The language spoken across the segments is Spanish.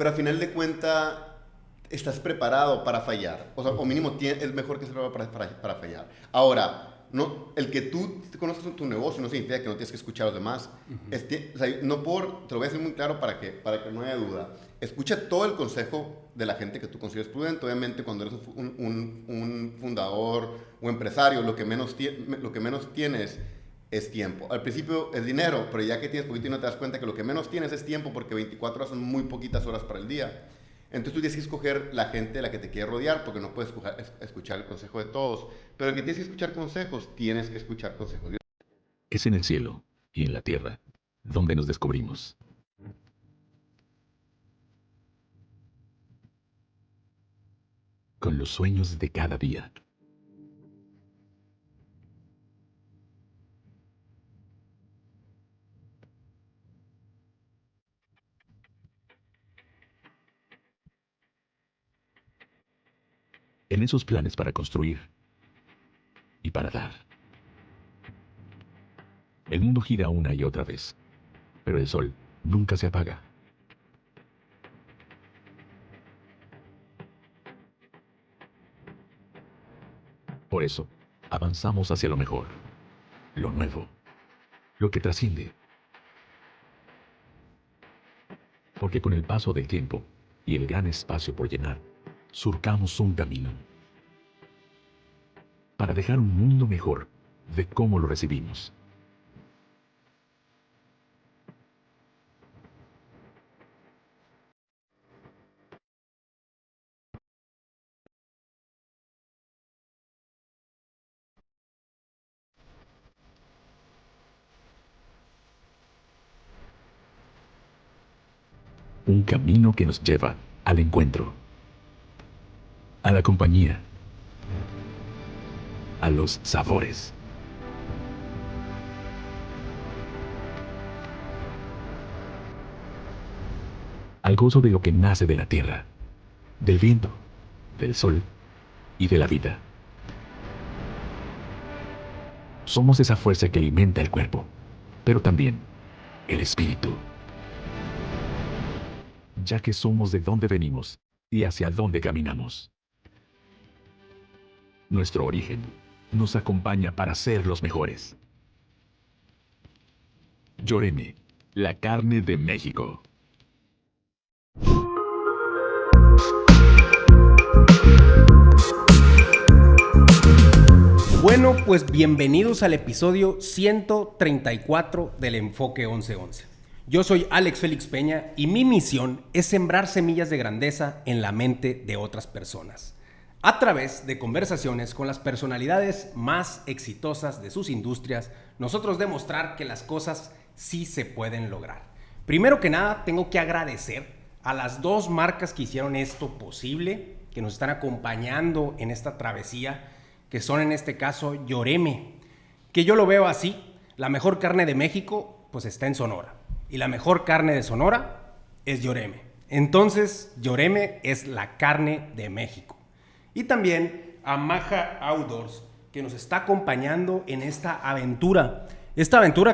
pero al final de cuentas estás preparado para fallar. O sea, o mínimo es mejor que estés preparado para fallar. Ahora, no, el que tú te conozcas tu negocio no significa que no tienes que escuchar a los demás. O sea, te lo voy a decir muy claro para que no haya duda. Escucha todo el consejo de la gente que tú consideres prudente. Obviamente, cuando eres un fundador o empresario, lo que menos tienes es tiempo. Al principio es dinero, pero ya que tienes poquito y no te das cuenta que lo que menos tienes es tiempo, porque 24 horas son muy poquitas horas para el día. Entonces tú tienes que escoger la gente de la que te quiere rodear, porque no puedes escuchar el consejo de todos. Pero el que tienes que escuchar consejos, tienes que escuchar consejos. Es en el cielo y en la tierra donde nos descubrimos. Con los sueños de cada día. En esos planes para construir y para dar. El mundo gira una y otra vez, pero el sol nunca se apaga. Por eso, avanzamos hacia lo mejor, lo nuevo, lo que trasciende. Porque con el paso del tiempo y el gran espacio por llenar, surcamos un camino para dejar un mundo mejor de cómo lo recibimos. Un camino que nos lleva al encuentro, a la compañía, a los sabores, al gozo de lo que nace de la tierra, del viento, del sol y de la vida. Somos esa fuerza que alimenta el cuerpo, pero también el espíritu, ya que somos de dónde venimos y hacia dónde caminamos. Nuestro origen nos acompaña para ser los mejores. Llóreme, la carne de México. Bueno, pues bienvenidos al episodio 134 del Enfoque 1111. Yo soy Alex Félix Peña y mi misión es sembrar semillas de grandeza en la mente de otras personas, a través de conversaciones con las personalidades más exitosas de sus industrias, nosotros demostrar que las cosas sí se pueden lograr. Primero que nada, tengo que agradecer a las dos marcas que hicieron esto posible, que nos están acompañando en esta travesía, que son en este caso Llóreme, que yo lo veo así: la mejor carne de México pues está en Sonora, y la mejor carne de Sonora es Llóreme. Entonces Llóreme es la carne de México. Y también a Maja Outdoors, que nos está acompañando en esta aventura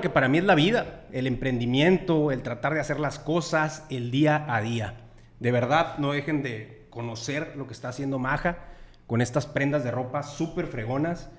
que para mí es la vida, el emprendimiento, el tratar de hacer las cosas el día a día. De verdad, no dejen de conocer lo que está haciendo Maja con estas prendas de ropa súper fregonas.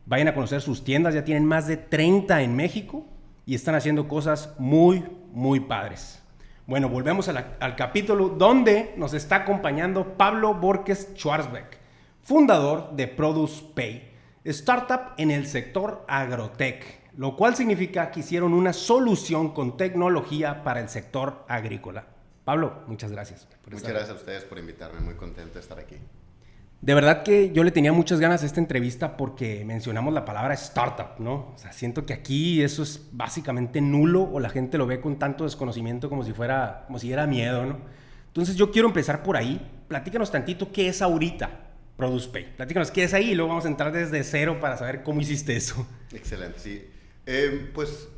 Vayan a conocer sus tiendas, ya tienen más de 30 en México y están haciendo cosas muy, muy padres. Bueno, volvemos al capítulo donde nos está acompañando Pablo Borges Schwarzbeck, fundador de Produce Pay, startup en el sector agrotech, lo cual significa que hicieron una solución con tecnología para el sector agrícola. Pablo, muchas gracias. Muchas gracias a ustedes por invitarme, muy contento de estar aquí. De verdad que yo le tenía muchas ganas a esta entrevista porque mencionamos la palabra startup, ¿no? O sea, siento que aquí eso es básicamente nulo o la gente lo ve con tanto desconocimiento como si diera miedo, ¿no? Entonces yo quiero empezar por ahí. Platícanos tantito qué es ahorita Produce Pay. Platícanos qué es ahí y luego vamos a entrar desde cero para saber cómo hiciste eso. Excelente, sí. Pues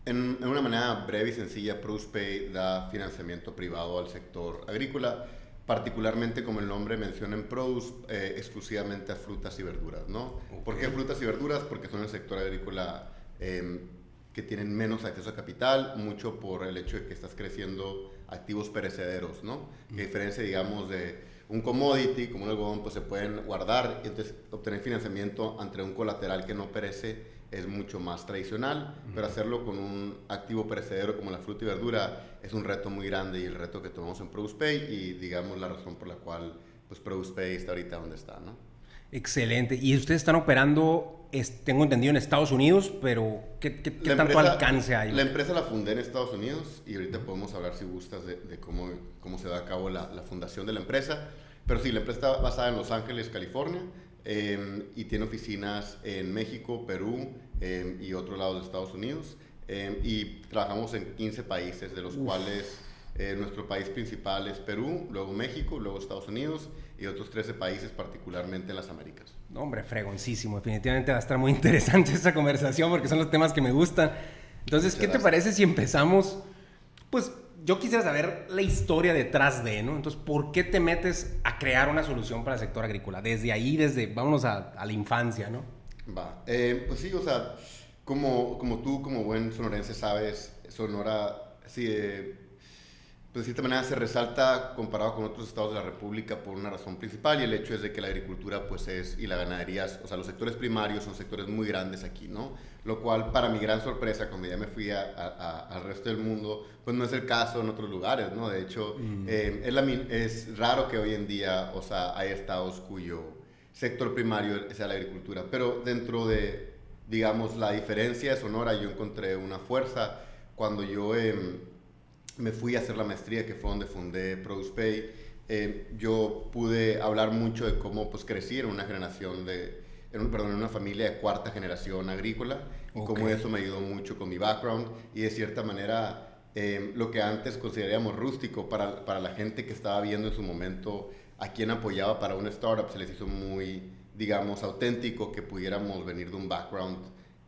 en una manera breve y sencilla, Produce Pay da financiamiento privado al sector agrícola, particularmente, como el nombre menciona en Produce, exclusivamente a frutas y verduras, ¿no? Okay. ¿Por qué frutas y verduras? Porque son el sector agrícola que tienen menos acceso a capital, mucho por el hecho de que estás creciendo activos perecederos, ¿no? Que a diferencia, digamos, de un commodity como un algodón, pues se pueden guardar y entonces obtener financiamiento ante un colateral que no perece es mucho más tradicional, pero hacerlo con un activo perecedero como la fruta y verdura es un reto muy grande y el reto que tomamos en ProducePay y digamos la razón por la cual pues ProducePay está ahorita donde está, ¿no? Excelente. Y ustedes están operando, tengo entendido, en Estados Unidos, pero ¿qué tanto alcance hay? La empresa la fundé en Estados Unidos y ahorita podemos hablar, si gustas, de cómo se da a cabo la fundación de la empresa. Pero sí, la empresa está basada en Los Ángeles, California, y tiene oficinas en México, Perú y otros lados de Estados Unidos. Y trabajamos en 15 países, de los cuales nuestro país principal es Perú, luego México, luego Estados Unidos y otros 13 países, particularmente en las Américas. No, hombre, fregoncísimo. Definitivamente va a estar muy interesante esta conversación porque son los temas que me gustan. Entonces, ¿qué te parece si empezamos? Pues yo quisiera saber la historia detrás de, ¿no? Entonces, ¿por qué te metes a crear una solución para el sector agrícola? Desde ahí, vámonos a la infancia, ¿no? Va, pues sí, o sea, como tú, como buen sonorense, sabes, Sonora, sí, pues de cierta manera se resalta comparado con otros estados de la República por una razón principal, y el hecho es de que la agricultura pues y la ganadería, o sea, los sectores primarios son sectores muy grandes aquí, ¿no? Lo cual, para mi gran sorpresa, cuando ya me fui al resto del mundo, pues no es el caso en otros lugares, ¿no? De hecho, es raro que hoy en día, o sea, hay estados cuyo sector primario sea la agricultura, pero dentro de, digamos, la diferencia de Sonora, yo encontré una fuerza cuando yo me fui a hacer la maestría, que fue donde fundé ProducePay. Yo pude hablar mucho de cómo pues crecí en una generación en una familia de cuarta generación agrícola, y cómo eso me ayudó mucho con mi background, y de cierta manera lo que antes consideraríamos rústico para la gente que estaba viendo en su momento a quien apoyaba para una startup, se les hizo muy, digamos, auténtico que pudiéramos venir de un background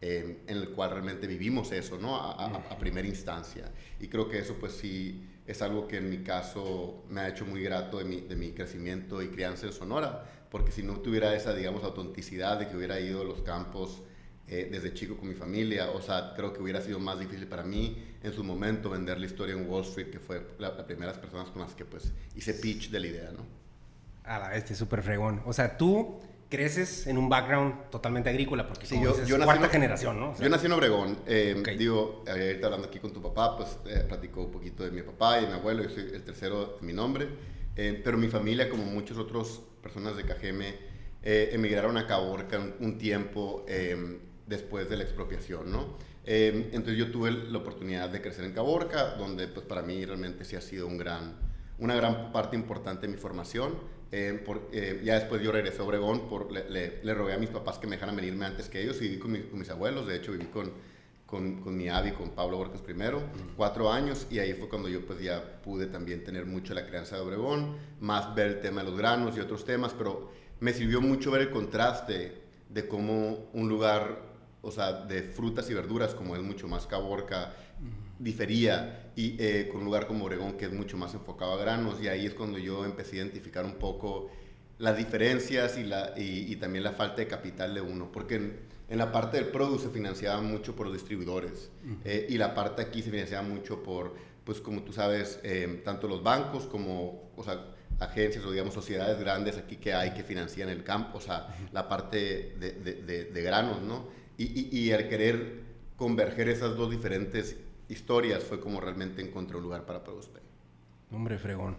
en el cual realmente vivimos eso, ¿no? A primera instancia. Y creo que eso pues sí es algo que en mi caso me ha hecho muy grato de mi crecimiento y crianza en Sonora, porque si no tuviera esa, digamos, autenticidad de que hubiera ido a los campos desde chico con mi familia, o sea, creo que hubiera sido más difícil para mí en su momento vender la historia en Wall Street, que fue las primeras personas con las que pues hice pitch de la idea, ¿no? A la vez, súper fregón. O sea, tú creces en un background totalmente agrícola, porque sí, yo cuarta generación, ¿no? O sea, yo nací en Obregón. Digo, ahorita hablando aquí con tu papá, pues platicó un poquito de mi papá y de mi abuelo. Yo soy el tercero de mi nombre. Pero mi familia, como muchas otras personas de Cajeme, emigraron a Caborca un tiempo después de la expropiación, ¿no? Entonces yo tuve la oportunidad de crecer en Caborca, donde pues para mí realmente sí ha sido una gran parte importante de mi formación. Ya después yo regresé a Obregón, le rogué a mis papás que me dejaran venirme antes que ellos, y viví con mis abuelos. De hecho viví con mi avi, con Pablo Borges primero, 4 años, y ahí fue cuando yo pues ya pude también tener mucho la crianza de Obregón, más ver el tema de los granos y otros temas, pero me sirvió mucho ver el contraste de cómo un lugar, o sea, de frutas y verduras como es mucho más Caborca, difería y con un lugar como Obregón, que es mucho más enfocado a granos, y ahí es cuando yo empecé a identificar un poco las diferencias y también la falta de capital de uno, porque en la parte del produce se financiaba mucho por los distribuidores, y la parte aquí se financiaba mucho por, pues como tú sabes, tanto los bancos como, o sea, agencias o digamos sociedades grandes aquí que hay que financian el campo, o sea, la parte de granos, ¿no? Y al querer converger esas dos diferentes historias fue como realmente encontré un lugar para ProducePay. Hombre, fregón.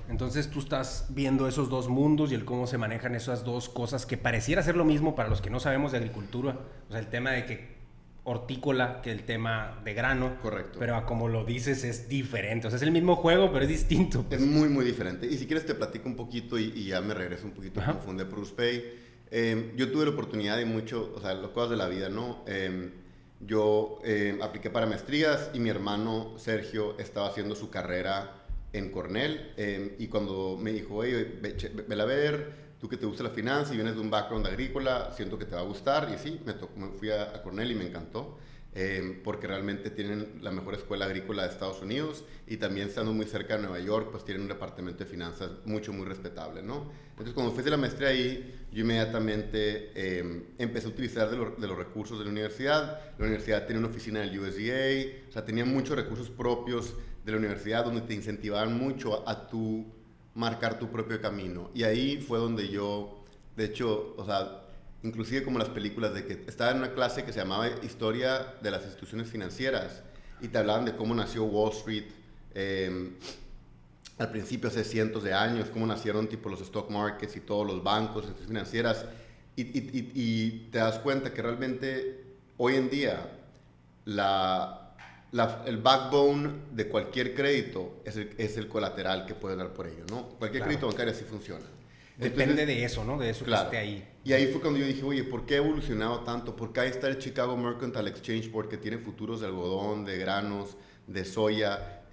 Entonces tú estás viendo esos dos mundos y el cómo se manejan esas dos cosas que pareciera ser lo mismo para los que no sabemos de agricultura. O sea, el tema de que hortícola que el tema de grano. Correcto. Pero como lo dices es diferente. O sea, es el mismo juego, pero es distinto. Es muy, muy diferente. Y si quieres te platico un poquito y ya me regreso un poquito a cómo fundé ProducePay. Yo tuve la oportunidad de mucho, o sea, las cosas de la vida, ¿no? Yo apliqué para maestrías y mi hermano Sergio estaba haciendo su carrera en Cornell, y cuando me dijo, oye, vela a ver, tú que te gusta la finanza y vienes de un background agrícola, siento que te va a gustar. Y sí, me fui a Cornell y me encantó, porque realmente tienen la mejor escuela agrícola de Estados Unidos, y también estando muy cerca de Nueva York, pues tienen un departamento de finanzas muy respetable, ¿no? Entonces cuando fui a la maestría ahí, yo inmediatamente empecé a utilizar de los recursos de la universidad. La universidad tenía una oficina del USDA, o sea, tenía muchos recursos propios de la universidad donde te incentivaban mucho a tu marcar tu propio camino. Y ahí fue donde yo, de hecho, o sea, inclusive como las películas de que estaba en una clase que se llamaba Historia de las Instituciones Financieras y te hablaban de cómo nació Wall Street al principio, hace cientos de años, cómo nacieron tipo los stock markets y todos los bancos, instituciones financieras, y te das cuenta que realmente hoy en día el backbone de cualquier crédito es el colateral que puedes dar por ello, ¿no? Cualquier crédito bancario así funciona. Depende entonces, de eso, ¿no? De eso claro, que esté ahí. Y ahí fue cuando yo dije, oye, ¿por qué ha evolucionado tanto? Porque ahí está el Chicago Mercantile Exchange Board, que tiene futuros de algodón, de granos, de soya,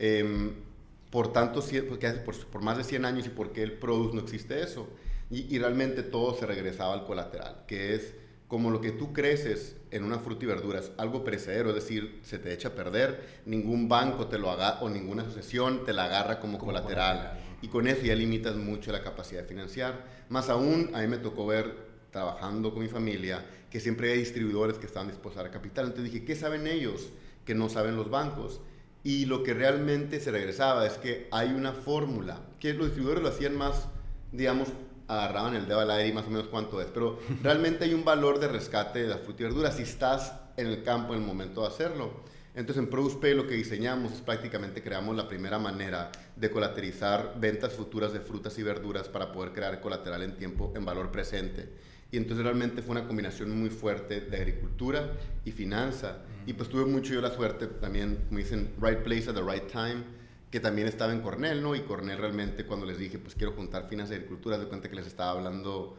por tanto, porque hace por más de 100 años, y por qué el produce no existe eso. Y realmente todo se regresaba al colateral, que es como lo que tú creces en una fruta y verduras, algo perecedero, es decir, se te echa a perder, ningún banco te lo haga o ninguna asociación te la agarra como colateral. Y con eso ya limitas mucho la capacidad de financiar. Más aún, a mí me tocó ver, trabajando con mi familia, que siempre hay distribuidores que estaban dispuestos a dar capital. Entonces dije, ¿qué saben ellos que no saben los bancos? Y lo que realmente se regresaba es que hay una fórmula, que los distribuidores lo hacían más, digamos, agarraban el dedo al aire y más o menos cuánto es, pero realmente hay un valor de rescate de la fruta y verdura si estás en el campo en el momento de hacerlo. Entonces en Produce Pay lo que diseñamos es prácticamente creamos la primera manera de colateralizar ventas futuras de frutas y verduras para poder crear colateral en tiempo, en valor presente. Y entonces realmente fue una combinación muy fuerte de agricultura y finanza. Y pues tuve mucho yo la suerte también, como dicen, right place at the right time, que también estaba en Cornell, ¿no? Y Cornell realmente cuando les dije, pues quiero juntar finanzas y agricultura, de cuenta que les estaba hablando,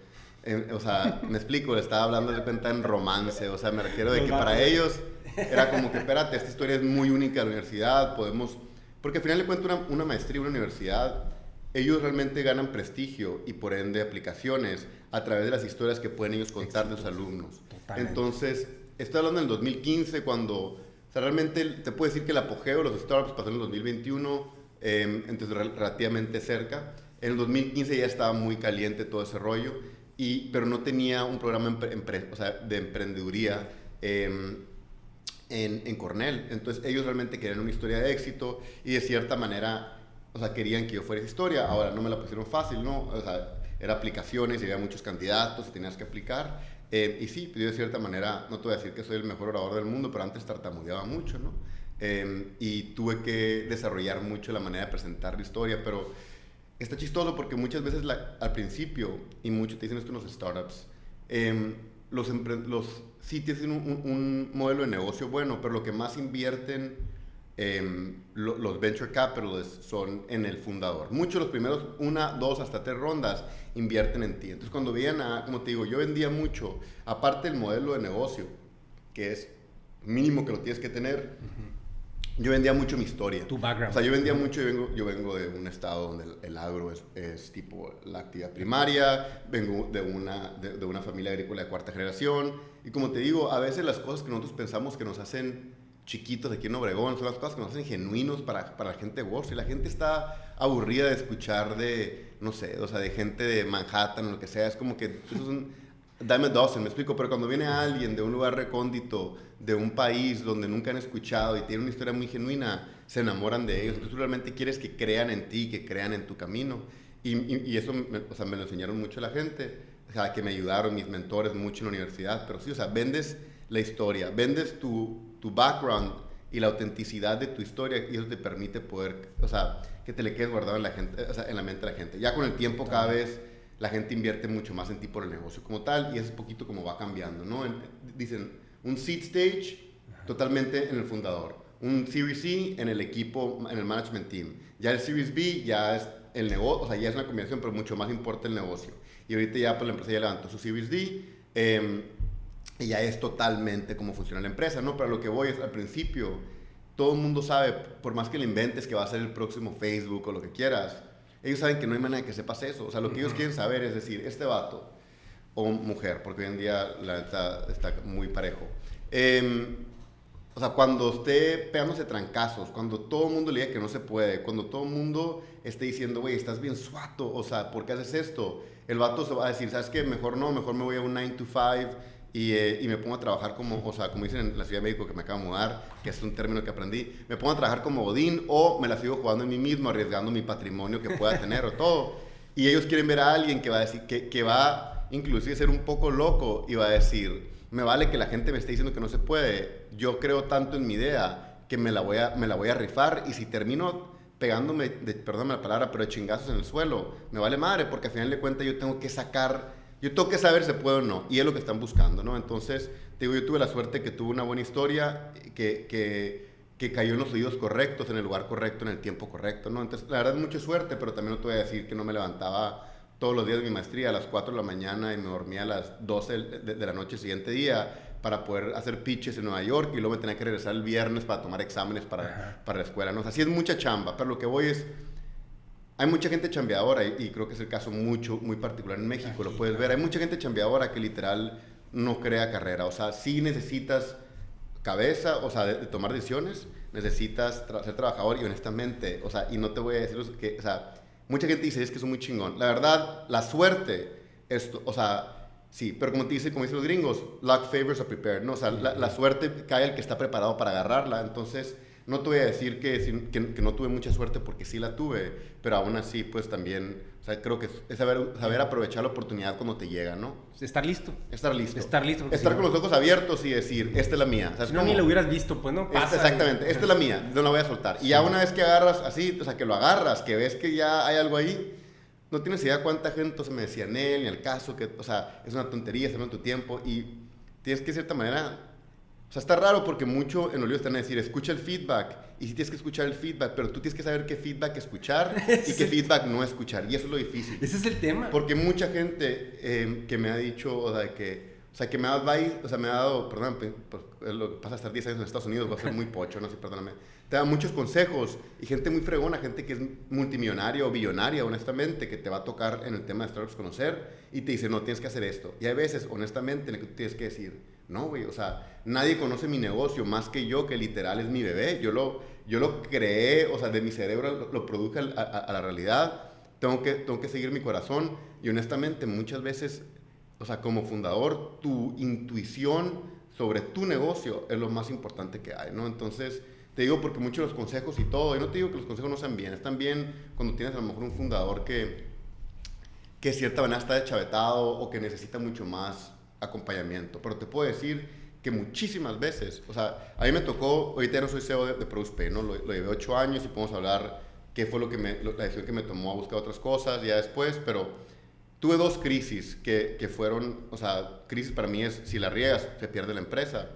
o sea, me explico, les estaba hablando de cuenta en romance, o sea, me refiero de que para ellos era como que, espérate, esta historia es muy única de la universidad, podemos, porque al final de cuentas una maestría, una universidad, ellos realmente ganan prestigio y por ende aplicaciones a través de las historias que pueden ellos contar de sus alumnos. Totalmente. Entonces, estoy hablando del 2015 cuando, o sea, realmente te puedo decir que el apogeo de los startups pasó en el 2021, entonces relativamente cerca. En el 2015 ya estaba muy caliente todo ese rollo, pero no tenía un programa o sea, de emprendeduría en Cornell. Entonces ellos realmente querían una historia de éxito y de cierta manera, o sea, querían que yo fuera esa historia. Ahora no me la pusieron fácil, ¿no? O sea, era aplicaciones y había muchos candidatos y tenías que aplicar. Y sí, pues yo de cierta manera, no te voy a decir que soy el mejor orador del mundo, pero antes tartamudeaba mucho, ¿no? Y tuve que desarrollar mucho la manera de presentar la historia, pero está chistoso porque muchas veces al principio, y mucho te dicen esto en los startups, los sí tienen un modelo de negocio bueno, pero lo que más invierten los venture capitalists son en el fundador. Muchos los primeros 1, 2, hasta 3 rondas invierten en ti. Entonces cuando veían como te digo, yo vendía mucho, aparte del modelo de negocio, que es mínimo que lo tienes que tener, yo vendía mucho mi historia. Tu background. O sea, yo vendía mucho, yo vengo de un estado donde el agro es tipo la actividad primaria, vengo de una familia agrícola de 4ª generación, y como te digo, a veces las cosas que nosotros pensamos que nos hacen chiquitos aquí en Obregón, son las cosas que nos hacen genuinos para la gente de Wall Street. La gente está aburrida de escuchar no sé, o sea, de gente de Manhattan o lo que sea, es como que eso es un dime a dozen, me explico, pero cuando viene alguien de un lugar recóndito, de un país donde nunca han escuchado y tiene una historia muy genuina, se enamoran de ellos. Entonces tú realmente quieres que crean en ti, que crean en tu camino. Y eso o sea, me lo enseñaron mucho la gente, o sea, que me ayudaron mis mentores mucho en la universidad. Pero sí, o sea, vendes la historia, vendes tu background y la autenticidad de tu historia, y eso te permite poder, o sea, que te le quedes guardado en la gente, o sea, en la mente de la gente. Ya con el tiempo cada vez la gente invierte mucho más en ti por el negocio como tal, y es un poquito como va cambiando, ¿no? Dicen, un seed stage totalmente en el fundador, un Series C en el equipo, en el management team. Ya el Series B ya es el negocio, o sea, ya es una combinación, pero mucho más importa el negocio. Y ahorita ya pues la empresa ya levantó su Series D, y ya es totalmente cómo funciona la empresa, ¿no? Pero lo que voy es, al principio, todo el mundo sabe, por más que le inventes que va a ser el próximo Facebook o lo que quieras, ellos saben que no hay manera de que sepas eso. O sea, lo que ellos quieren saber es decir, este vato o mujer, porque hoy en día la neta está muy parejo. O sea, cuando esté pegándose trancazos, cuando todo el mundo le diga que no se puede, cuando todo el mundo esté diciendo, güey, estás bien suato, o sea, ¿por qué haces esto? El vato se va a decir, ¿sabes qué? Mejor no, mejor me voy a un 9 to 5 y me pongo a trabajar como, o sea, como dicen en la Ciudad de México, que me acabo de mudar, que es un término que aprendí, me pongo a trabajar como godín o me la sigo jugando en mí mismo, arriesgando mi patrimonio que pueda tener o todo. Y ellos quieren ver a alguien que va a decir, que va inclusive ser un poco loco y va a decir, me vale que la gente me esté diciendo que no se puede, yo creo tanto en mi idea que me la voy a rifar, y si termino pegándome, perdóname la palabra, pero de chingazos en el suelo, me vale madre, porque al final de cuentas yo tengo que saber si puedo o no, y es lo que están buscando, ¿no? Entonces, te digo, yo tuve la suerte que tuve una buena historia, que cayó en los oídos correctos, en el lugar correcto, en el tiempo correcto, ¿no? Entonces, la verdad es mucha suerte, pero también no te voy a decir que no me levantaba todos los días de mi maestría a las 4 de la mañana y me dormía a las 12 de la noche el siguiente día para poder hacer pitches en Nueva York, y luego me tenía que regresar el viernes para tomar exámenes para la escuela, ¿no? O sea, sí es mucha chamba, pero lo que voy es... Hay mucha gente chambeadora, y creo que es el caso muy particular en México, aquí, lo puedes ver. Hay mucha gente chambeadora que literal no crea carrera. O sea, sí necesitas cabeza, o sea, de tomar decisiones, necesitas ser trabajador, y honestamente, o sea, y no te voy a decir que, o sea, mucha gente dice, es que soy muy chingón. La verdad, la suerte, o sea, sí, pero como dicen los gringos, luck favors a prepared, ¿no? O sea, la suerte cae al que está preparado para agarrarla. Entonces, no te voy a decir que no tuve mucha suerte, porque sí la tuve, pero aún así, pues también, o sea, creo que es saber aprovechar la oportunidad cuando te llega, ¿no? Estar listo. Estar listo. Estar con los ojos abiertos y decir, esta es la mía. Si no, ni lo hubieras visto, pues no pasa. Exactamente, esta es la mía, no la voy a soltar. Y ya una vez que agarras así, o sea, que lo agarras, que ves que ya hay algo ahí, no tienes idea cuánta gente se me decía, Nel, ni al caso, que, o sea, es una tontería, está en tu tiempo, y tienes que, de cierta manera... O sea, está raro porque mucho en los libros te van a decir, escucha el feedback, y sí tienes que escuchar el feedback, pero tú tienes que saber qué feedback escuchar y qué feedback no escuchar, y eso es lo difícil. Ese es el tema. Porque mucha gente que me ha dicho, o sea, que me ha dado, perdón, pues, lo que pasa estar 10 años en Estados Unidos, va a ser muy pocho, no sé, perdóname, te da muchos consejos, y gente muy fregona, gente que es multimillonaria o billonaria, honestamente, que te va a tocar en el tema de startups conocer, y te dice, no, tienes que hacer esto. Y hay veces, honestamente, en el que tú tienes que decir, no, güey, o sea, nadie conoce mi negocio más que yo, que literal es mi bebé. Yo lo creé, o sea, de mi cerebro lo produje a la realidad. Tengo que seguir mi corazón, y honestamente muchas veces, o sea, como fundador, tu intuición sobre tu negocio es lo más importante que hay, ¿no? Entonces, te digo porque muchos de los consejos y todo, y no te digo que los consejos no sean bien, están bien cuando tienes a lo mejor un fundador que de cierta manera está deschavetado o que necesita mucho más acompañamiento, pero te puedo decir que muchísimas veces, o sea, a mí me tocó, ahorita ya no soy CEO de ProducePay, ¿no? Lo llevé 8 años y podemos hablar qué fue la decisión que me tomó a buscar otras cosas ya después, pero tuve 2 crisis que fueron, o sea, crisis para mí es si la riegas, se pierde la empresa,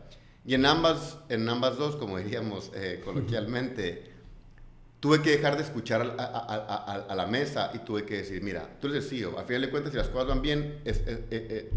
y en ambas 2, como diríamos coloquialmente, tuve que dejar de escuchar a la mesa, y tuve que decir, mira, tú eres el CEO, al final de cuentas, si las cosas van bien,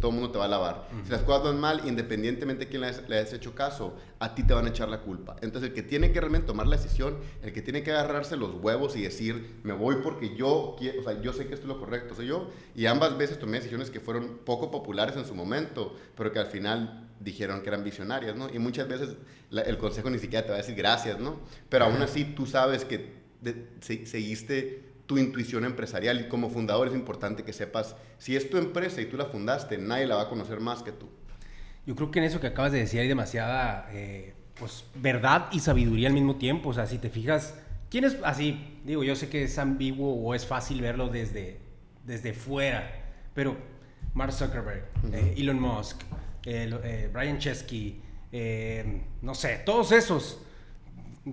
todo el mundo te va a alabar. Si las cosas van mal, independientemente de quién le hayas hecho caso, a ti te van a echar la culpa. Entonces, el que tiene que realmente tomar la decisión, el que tiene que agarrarse los huevos y decir, me voy porque yo sé que esto es lo correcto, soy yo. Y ambas veces tomé decisiones que fueron poco populares en su momento, pero que al final dijeron que eran visionarias, ¿no? Y muchas veces el consejo ni siquiera te va a decir gracias, ¿no? Pero aún así tú sabes que seguiste tu intuición empresarial, y como fundador es importante que sepas, si es tu empresa y tú la fundaste, nadie la va a conocer más que tú. Yo creo que en eso que acabas de decir hay demasiada pues, verdad y sabiduría al mismo tiempo. O sea, si te fijas, ¿quién es así? Digo, yo sé que es ambiguo o es fácil verlo desde fuera, pero Mark Zuckerberg, Elon Musk, Brian Chesky, no sé, todos esos,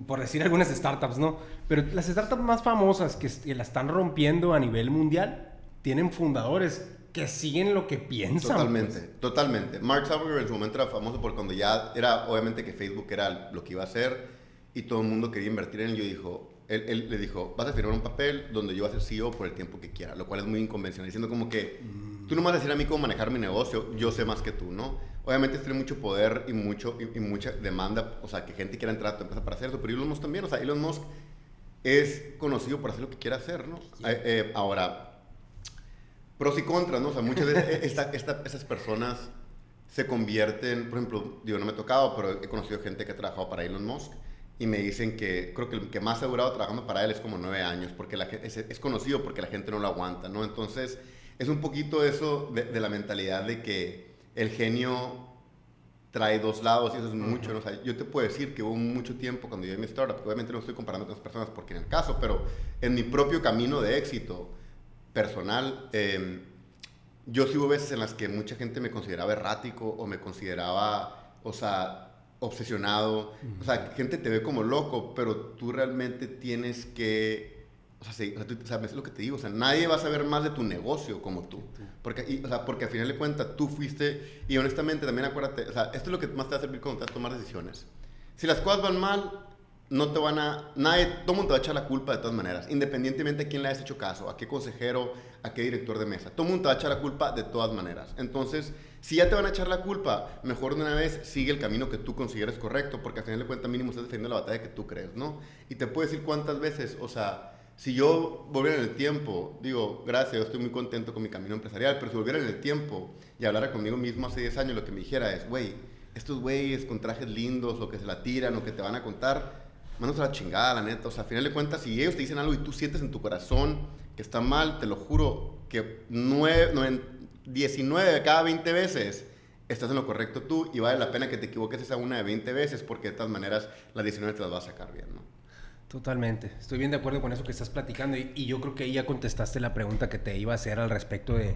por decir algunas startups, ¿no? Pero las startups más famosas que la están rompiendo a nivel mundial tienen fundadores que siguen lo que piensan. Totalmente, pues. Totalmente. Mark Zuckerberg en su momento era famoso porque cuando ya era, obviamente que Facebook era lo que iba a hacer y todo el mundo quería invertir en él, él le dijo, vas a firmar un papel donde yo voy a ser CEO por el tiempo que quiera, lo cual es muy inconvencional, diciendo como que tú no me vas a decir a mí cómo manejar mi negocio, yo sé más que tú, ¿no? Obviamente tiene mucho poder y mucha demanda, o sea, que gente quiera entrar a tu empresa para hacer eso, pero Elon Musk también, o sea, Elon Musk es conocido por hacer lo que quiera hacer, ¿no? Sí. Ahora, pros y contras, ¿no? O sea, muchas veces esas personas se convierten, por ejemplo, digo, no me ha tocado, pero he conocido gente que ha trabajado para Elon Musk y me dicen que creo que el que más ha durado trabajando para él es como 9 años, porque es conocido porque la gente no lo aguanta, ¿no? Entonces, es un poquito eso de la mentalidad de que el genio trae dos lados y eso es mucho, ¿no? O sea, yo te puedo decir que hubo mucho tiempo cuando yo en mi startup, que obviamente no estoy comparando con otras personas porque en el caso, pero en mi propio camino de éxito personal, yo sí hubo veces en las que mucha gente me consideraba errático o me consideraba, o sea, obsesionado. O sea, gente te ve como loco, pero tú realmente tienes que... O sea, sí, o sea, es lo que te digo, o sea, nadie va a saber más de tu negocio como tú. Porque, o sea, porque al final de cuentas tú fuiste, y honestamente también acuérdate, o sea, esto es lo que más te va a servir cuando te vas a tomar decisiones. Si las cosas van mal, no te van a, nadie, todo el mundo te va a echar la culpa de todas maneras, independientemente a quién le hayas hecho caso, a qué consejero, a qué director de mesa. Todo el mundo te va a echar la culpa de todas maneras. Entonces, si ya te van a echar la culpa, mejor de una vez sigue el camino que tú consideres correcto, porque al final de cuentas mínimo estás defendiendo la batalla que tú crees, ¿no? Y te puedo decir cuántas veces, o sea, si yo volviera en el tiempo, digo, gracias, yo estoy muy contento con mi camino empresarial, pero si volviera en el tiempo y hablara conmigo mismo hace 10 años, lo que me dijera es, güey, estos güeyes con trajes lindos, o que se la tiran, o que te van a contar, manos a la chingada, la neta. O sea, al final de cuentas, si ellos te dicen algo y tú sientes en tu corazón que está mal, te lo juro que 19 de cada 20 veces estás en lo correcto tú, y vale la pena que te equivoques esa una de 20 veces, porque de todas maneras las 19 te las vas a sacar bien, ¿no? Totalmente. Estoy bien de acuerdo con eso que estás platicando y yo creo que ahí ya contestaste la pregunta que te iba a hacer al respecto de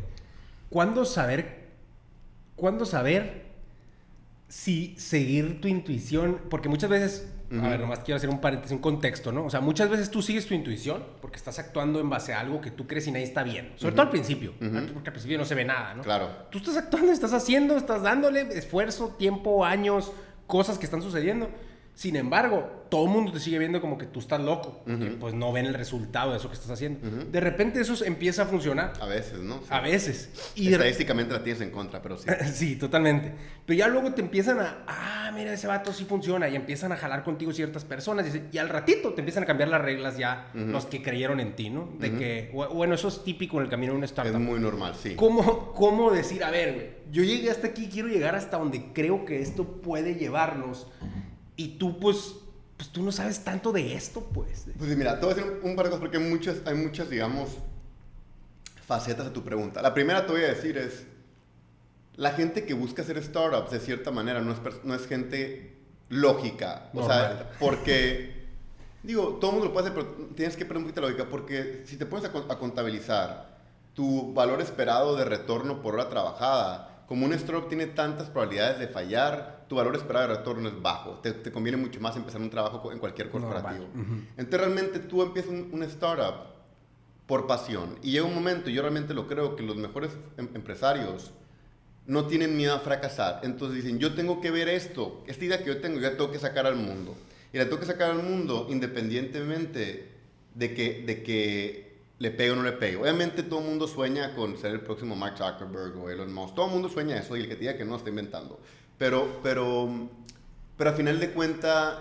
¿cuándo saber si seguir tu intuición? Porque muchas veces, a ver, nomás quiero hacer un paréntesis, un contexto, ¿no? O sea, muchas veces tú sigues tu intuición porque estás actuando en base a algo que tú crees y nadie está viendo. Sobre todo al principio, porque al principio no se ve nada, ¿no? Claro. Tú estás actuando, estás haciendo, estás dándole esfuerzo, tiempo, años, cosas que están sucediendo. Sin embargo, todo el mundo te sigue viendo como que tú estás loco, porque pues no ven el resultado de eso que estás haciendo. De repente eso empieza a funcionar. A veces, ¿no? Sí. A veces. Y estadísticamente la tienes en contra, pero sí. Sí, totalmente. Pero ya luego te empiezan mira, ese vato sí funciona, y empiezan a jalar contigo ciertas personas, y al ratito te empiezan a cambiar las reglas ya los que creyeron en ti, ¿no? De que, bueno, eso es típico en el camino de una startup. Es muy normal, sí. ¿Cómo decir, a ver, güey, yo llegué hasta aquí, quiero llegar hasta donde creo que esto puede llevarnos? Y tú, pues tú no sabes tanto de esto, pues. Pues mira, te voy a decir un par de cosas porque hay muchas, digamos, facetas de tu pregunta. La primera te voy a decir es, la gente que busca hacer startups, de cierta manera, no es gente lógica. O sea, porque, digo, todo el mundo lo puede hacer, pero tienes que perder un poquito de lógica, porque si te pones a contabilizar tu valor esperado de retorno por hora trabajada, como un startup tiene tantas probabilidades de fallar, tu valor esperado de retorno es bajo. Te conviene mucho más empezar un trabajo en cualquier corporativo. Entonces, realmente tú empiezas un startup por pasión. Y llega un momento, y yo realmente lo creo, que los mejores empresarios no tienen miedo a fracasar. Entonces dicen, yo tengo que ver esta idea que yo tengo, yo la tengo que sacar al mundo. Y la tengo que sacar al mundo independientemente de que le pegue o no le pegue. Obviamente todo el mundo sueña con ser el próximo Mark Zuckerberg o Elon Musk. Todo el mundo sueña eso, y el que te diga que no está inventando. Pero al final de cuentas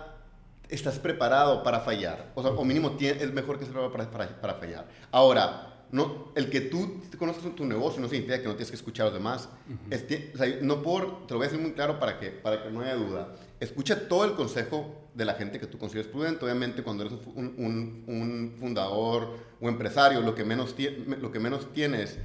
estás preparado para fallar. O sea, o mínimo es mejor que estés preparado para fallar. Ahora, no, el que tú te conozcas tu negocio no significa que no tienes que escuchar a los demás. O sea, te lo voy a decir muy claro para que no haya duda. Escucha todo el consejo de la gente que tú consideres prudente. Obviamente, cuando eres un fundador o empresario, lo que menos tienes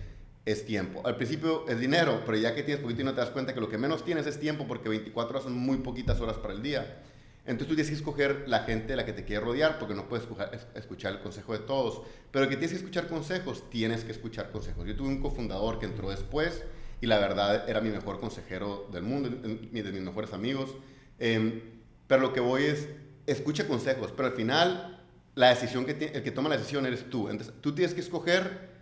es tiempo. Al principio es dinero, pero ya que tienes poquito y no te das cuenta que lo que menos tienes es tiempo, porque 24 horas son muy poquitas horas para el día. Entonces tú tienes que escoger la gente de la que te quiere rodear, porque no puedes escuchar el consejo de todos. Pero que tienes que escuchar consejos, tienes que escuchar consejos. Yo tuve un cofundador que entró después y la verdad era mi mejor consejero del mundo, de mis mejores amigos. Pero lo que voy es, escucha consejos, pero al final la decisión el que toma la decisión eres tú. Entonces tú tienes que escoger,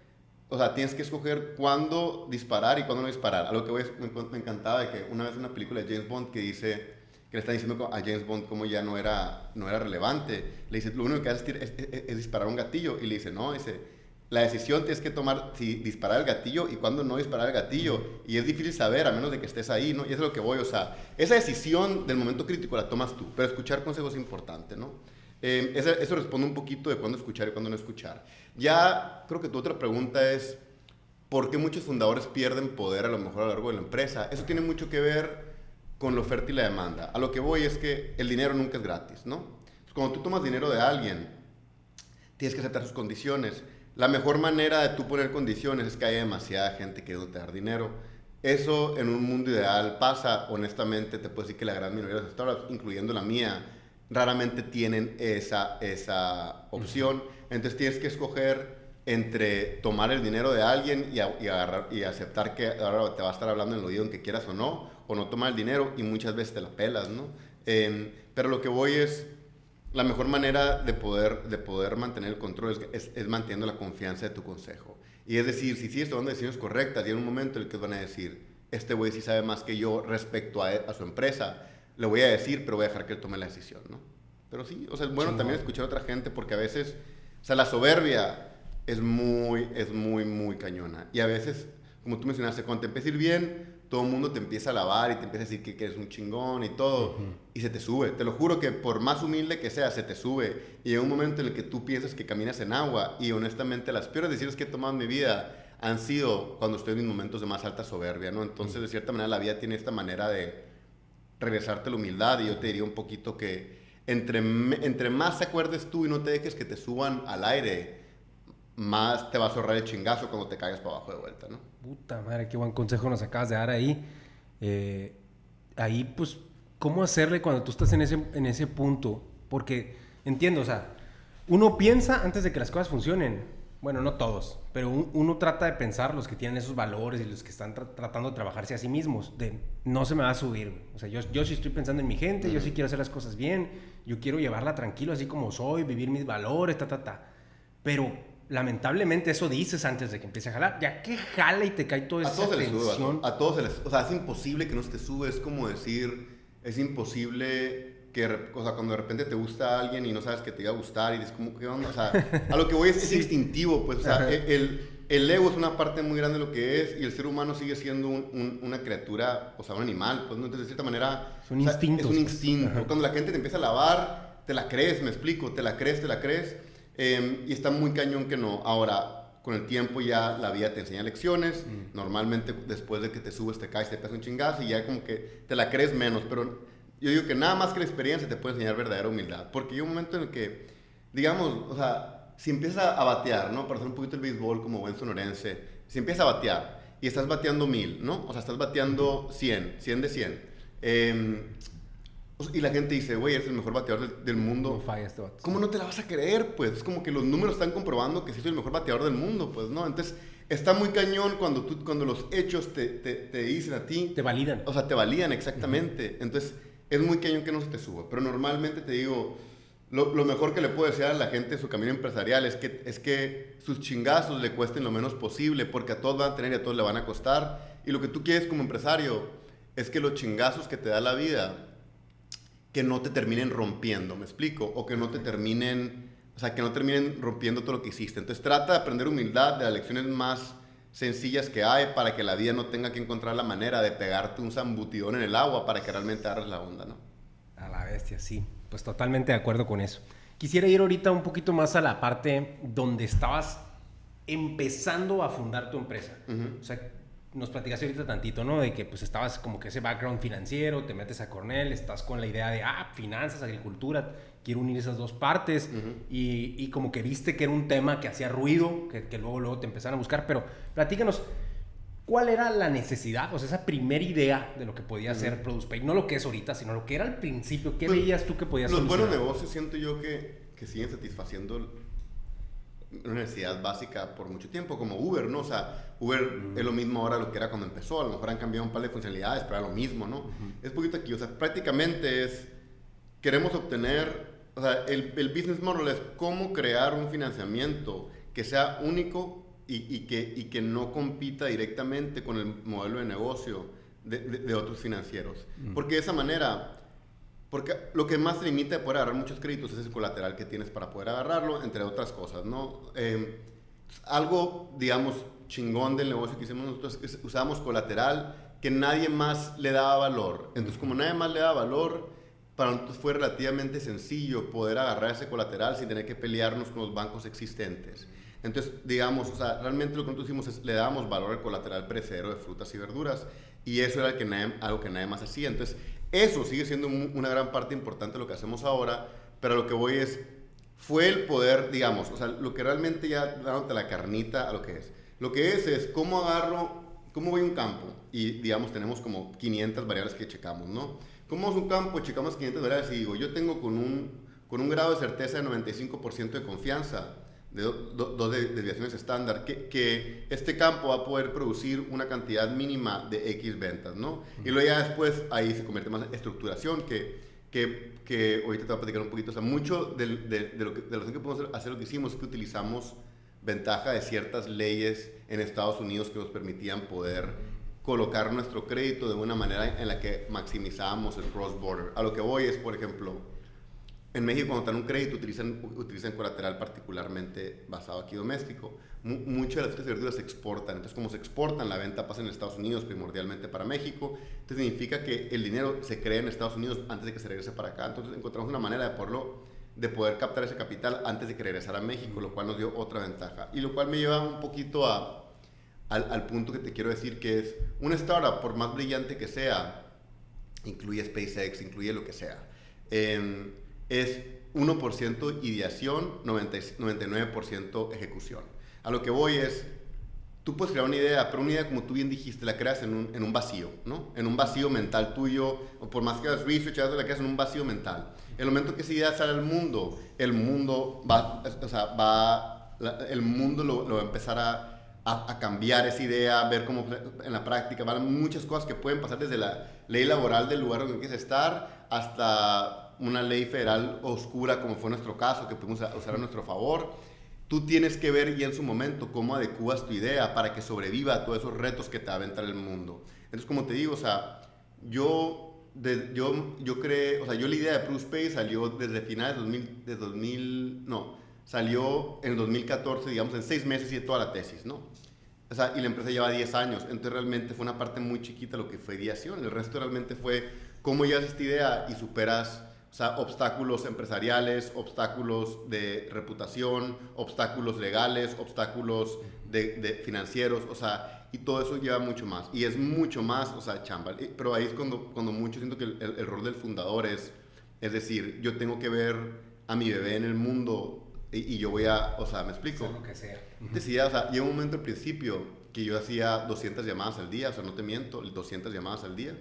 o sea, tienes que escoger cuándo disparar y cuándo no disparar. A lo que voy me encantaba de que una vez en una película de James Bond que le están diciendo a James Bond como ya no era relevante, le dice, lo único que haces es disparar un gatillo, y le dice, no, la decisión tienes que tomar si disparar el gatillo y cuándo no disparar el gatillo, y es difícil saber a menos de que estés ahí, ¿no? Y eso es lo que voy, o sea, esa decisión del momento crítico la tomas tú, pero escuchar consejos es importante, ¿no? Eso responde un poquito de cuándo escuchar y cuándo no escuchar. Ya creo que tu otra pregunta es, ¿por qué muchos fundadores pierden poder a lo mejor a lo largo de la empresa? Eso tiene mucho que ver con la oferta y la demanda. A lo que voy es que el dinero nunca es gratis, ¿no? Cuando tú tomas dinero de alguien, tienes que aceptar sus condiciones. La mejor manera de tú poner condiciones es que haya demasiada gente que no te dar dinero. Eso en un mundo ideal pasa. Honestamente, te puedo decir que la gran mayoría de las startups, incluyendo la mía, raramente tienen esa opción. Entonces tienes que escoger entre tomar el dinero de alguien y aceptar que ahora te va a estar hablando en el oído aunque quieras o no tomar el dinero, y muchas veces te la pelas, ¿no? Pero lo que voy es, la mejor manera de poder mantener el control es manteniendo la confianza de tu consejo. Y es decir, si sigues tomando decisiones correctas y en un momento en el que van a decir, este güey sí sabe más que yo respecto a su empresa, le voy a decir, pero voy a dejar que él tome la decisión, ¿no? Pero sí, o sea, es bueno también escuchar a otra gente, porque a veces, o sea, la soberbia es muy cañona. Y a veces, como tú mencionaste, cuando te empieza a ir bien, todo el mundo te empieza a alabar y te empieza a decir que eres un chingón y todo, y se te sube. Te lo juro que por más humilde que sea, se te sube. Y hay un momento en el que tú piensas que caminas en agua, y honestamente las peores decisiones que he tomado en mi vida han sido cuando estoy en mis momentos de más alta soberbia, ¿no? Entonces, de cierta manera, la vida tiene esta manera de regresarte la humildad, y yo te diría un poquito que entre más te acuerdes tú y no te dejes que te suban al aire, más te vas a ahorrar el chingazo cuando te caigas para abajo de vuelta, ¿no? Puta madre, qué buen consejo nos acabas de dar ahí. Ahí, pues, ¿cómo hacerle cuando tú estás en ese punto? Porque, entiendo, o sea, uno piensa antes de que las cosas funcionen. Bueno, no todos, pero uno trata de pensar, los que tienen esos valores y los que están tratando de trabajarse a sí mismos, de no se me va a subir, güey. O sea, yo sí estoy pensando en mi gente, yo sí quiero hacer las cosas bien, yo quiero llevarla tranquilo, así como soy, vivir mis valores, Pero lamentablemente eso dices antes de que empiece a jalar. Ya que jala y te cae toda esa tensión. A todos se les sube. O sea, es imposible que no se te sube. Es como decir, es imposible que, o sea, cuando de repente te gusta a alguien y no sabes que te iba a gustar y dices, ¿cómo qué onda? O sea, a lo que voy es instintivo, pues. O sea, el ego es una parte muy grande de lo que es, y el ser humano sigue siendo una criatura, o sea, un animal, pues, ¿no? Entonces, de cierta manera, son instintos, es un instinto. Pues. Cuando la gente te empieza a alabar, te la crees, me explico, te la crees. Y está muy cañón que no. Ahora, con el tiempo ya la vida te enseña lecciones. Normalmente después de que te subes, te caes, te pegas un chingazo y ya como que te la crees menos. Pero yo digo que nada más que la experiencia te puede enseñar verdadera humildad. Porque hay un momento en el que, digamos, o sea, si empiezas a batear, ¿no? Para hacer un poquito el béisbol como buen sonorense, si empiezas a batear y estás bateando 1000, ¿no? O sea, estás bateando 100 de 100. Y la gente dice, güey, eres el mejor bateador del mundo. No fallas, este vato. ¿Cómo no te la vas a creer? Pues es como que los números están comprobando que sí soy el mejor bateador del mundo, pues, ¿no? Entonces, está muy cañón cuando los hechos te dicen a ti. Te validan. O sea, te validan, exactamente. Entonces, es muy cañón que no se te suba. Pero normalmente te digo, lo mejor que le puedo decir a la gente en su camino empresarial es que sus chingazos le cuesten lo menos posible, porque a todos van a tener y a todos le van a costar. Y lo que tú quieres como empresario es que los chingazos que te da la vida, que no te terminen rompiendo, ¿me explico? O que no te terminen, o sea, que no terminen rompiendo todo lo que hiciste. Entonces trata de aprender humildad de las lecciones más sencillas que hay, para que la vida no tenga que encontrar la manera de pegarte un zambutidón en el agua para que realmente agarres la onda, ¿no? A la bestia, sí. Pues totalmente de acuerdo con eso. Quisiera ir ahorita un poquito más a la parte donde estabas empezando a fundar tu empresa. O sea, nos platicaste ahorita tantito, ¿no? De que pues estabas como que ese background financiero, te metes a Cornell, estás con la idea de, finanzas, agricultura, quiero unir esas dos partes, y como que viste que era un tema que hacía ruido, que luego te empezaron a buscar, pero platícanos, ¿cuál era la necesidad? O sea, esa primera idea de lo que podía ser ProducePay, no lo que es ahorita, sino lo que era al principio, ¿qué veías tú que podías solucionar? Los buenos negocios siento yo que siguen satisfaciendo una necesidad básica por mucho tiempo, como Uber, ¿no? O sea, Uber es lo mismo ahora lo que era cuando empezó. A lo mejor han cambiado un par de funcionalidades, pero era lo mismo, ¿no? Es poquito aquí, o sea, prácticamente queremos obtener, o sea, el business model es cómo crear un financiamiento que sea único y que no compita directamente con el modelo de negocio de otros financieros. Porque de esa manera, porque lo que más te limita de poder agarrar muchos créditos es el colateral que tienes para poder agarrarlo, entre otras cosas, ¿no? Algo, digamos, chingón del negocio que hicimos nosotros es que usábamos colateral que nadie más le daba valor. Entonces, como nadie más le daba valor, para nosotros fue relativamente sencillo poder agarrar ese colateral sin tener que pelearnos con los bancos existentes. Entonces, digamos, o sea, realmente lo que nosotros hicimos es le dábamos valor al colateral perecedero de frutas y verduras, y eso era algo que nadie más hacía. Entonces, eso sigue siendo una gran parte importante de lo que hacemos ahora, pero lo que voy fue el poder, digamos, o sea, lo que realmente ya dándote la carnita a lo que es. Lo que es cómo agarro ¿cómo voy a un campo? Y, digamos, tenemos como 500 variables que checamos, ¿no? ¿Cómo es un campo? Checamos 500 variables y digo, yo tengo con un grado de certeza de 95% de confianza, de dos desviaciones estándar, que este campo va a poder producir una cantidad mínima de X ventas, ¿no? Y luego ya después ahí se convierte más en estructuración, que ahorita te voy a platicar un poquito. O sea, mucho de lo que podemos hacer, lo que hicimos es que utilizamos ventaja de ciertas leyes en Estados Unidos que nos permitían poder colocar nuestro crédito de una manera en la que maximizábamos el cross-border. A lo que voy es, por ejemplo, en México cuando dan un crédito utilizan colateral particularmente basado aquí doméstico. Muchas de las frutas y verduras se exportan. Entonces, como se exportan, la venta pasa en Estados Unidos primordialmente para México. Entonces, significa que el dinero se crea en Estados Unidos antes de que se regrese para acá. Entonces, encontramos una manera de poder captar ese capital antes de que regresara a México, lo cual nos dio otra ventaja. Y lo cual me lleva un poquito al punto que te quiero decir, que es una startup, por más brillante que sea, incluye SpaceX, incluye lo que sea, es 1% ideación, 99% ejecución. A lo que voy es, tú puedes crear una idea, pero una idea, como tú bien dijiste, la creas en un vacío, ¿no? En un vacío mental tuyo, o por más que hagas research, la creas en un vacío mental. El momento que esa idea sale al mundo, el mundo lo va a empezar a cambiar esa idea, ver cómo en la práctica van muchas cosas que pueden pasar, desde la ley laboral del lugar donde quieres estar hasta una ley federal oscura, como fue nuestro caso, que pudimos usar a nuestro favor. Tú tienes que ver ya en su momento cómo adecuas tu idea para que sobreviva a todos esos retos que te va a aventar el mundo. Entonces, como te digo, o sea, yo creé, o sea, yo la idea de PruSpace salió desde finales salió en el 2014, digamos, en 6 meses hice toda la tesis, ¿no? O sea, y la empresa lleva 10 años, entonces realmente fue una parte muy chiquita lo que fue ideación. El resto realmente fue cómo llevas esta idea y superas, o sea, obstáculos empresariales, obstáculos de reputación, obstáculos legales, obstáculos de financieros, o sea, y todo eso lleva mucho más. Y es mucho más, o sea, chamba. Pero ahí es cuando mucho siento que el rol del fundador es decir, yo tengo que ver a mi bebé en el mundo y yo voy a, o sea, ¿me explico? Sea lo que sea. Decía, o sea, llegó un momento al principio que yo hacía 200 llamadas al día, o sea, no te miento, 200 llamadas al día.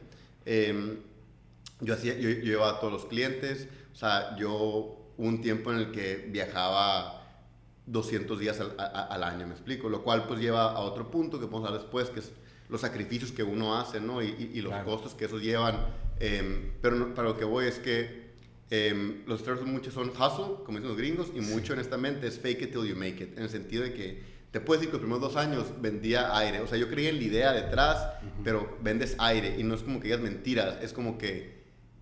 Yo llevaba a todos los clientes, o sea, hubo un tiempo en el que viajaba 200 días al año, ¿me explico? Lo cual pues lleva a otro punto que podemos hablar después, que es los sacrificios que uno hace, ¿no? Y los costos que esos llevan. Pero no, para lo que voy es que los startups muchos son hustle, como dicen los gringos, y mucho honestamente es fake it till you make it, en el sentido de que te puedes decir que los primeros 2 años vendía aire. O sea, yo creía en la idea detrás, pero vendes aire, y no es como que digas mentiras, es como que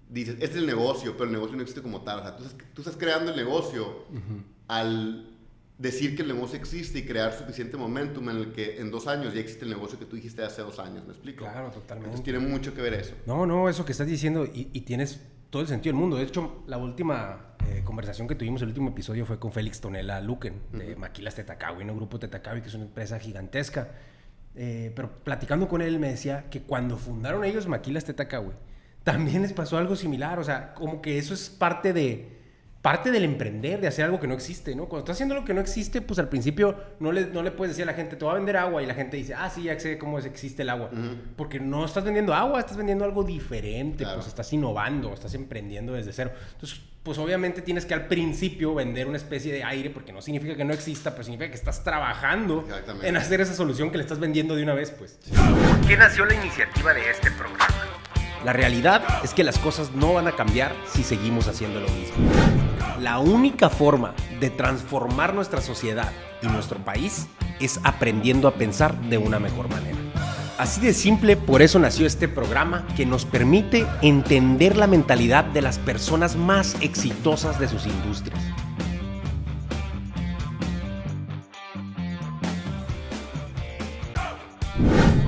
dices, este es el negocio, pero el negocio no existe como tal. O sea, tú estás creando el negocio al decir que el negocio existe y crear suficiente momentum en el que en 2 años ya existe el negocio que tú dijiste hace 2 años, ¿me explico? Claro, totalmente. Entonces tiene mucho que ver eso. No, eso que estás diciendo y tienes todo el sentido del mundo. De hecho, la última conversación que tuvimos, el último episodio, fue con Félix Tonela Luquen, de Maquilas Tetacawi, ¿no? Grupo Tetacawi, que es una empresa gigantesca. Pero platicando con él, me decía que cuando fundaron ellos Maquilas Tetacawi, también les pasó algo similar. O sea, como que eso es parte del emprender, de hacer algo que no existe, ¿no? Cuando estás haciendo lo que no existe, pues al principio no le puedes decir a la gente, te voy a vender agua, y la gente dice, sí, ya sé cómo existe el agua. Porque no estás vendiendo agua, estás vendiendo algo diferente, claro. Pues estás innovando, estás emprendiendo desde cero. Entonces, pues obviamente tienes que al principio vender una especie de aire, porque no significa que no exista, pero significa que estás trabajando en hacer esa solución que le estás vendiendo de una vez, pues. Sí. ¿Por qué nació la iniciativa de este programa? La realidad es que las cosas no van a cambiar si seguimos haciendo lo mismo. La única forma de transformar nuestra sociedad y nuestro país es aprendiendo a pensar de una mejor manera. Así de simple, por eso nació este programa que nos permite entender la mentalidad de las personas más exitosas de sus industrias.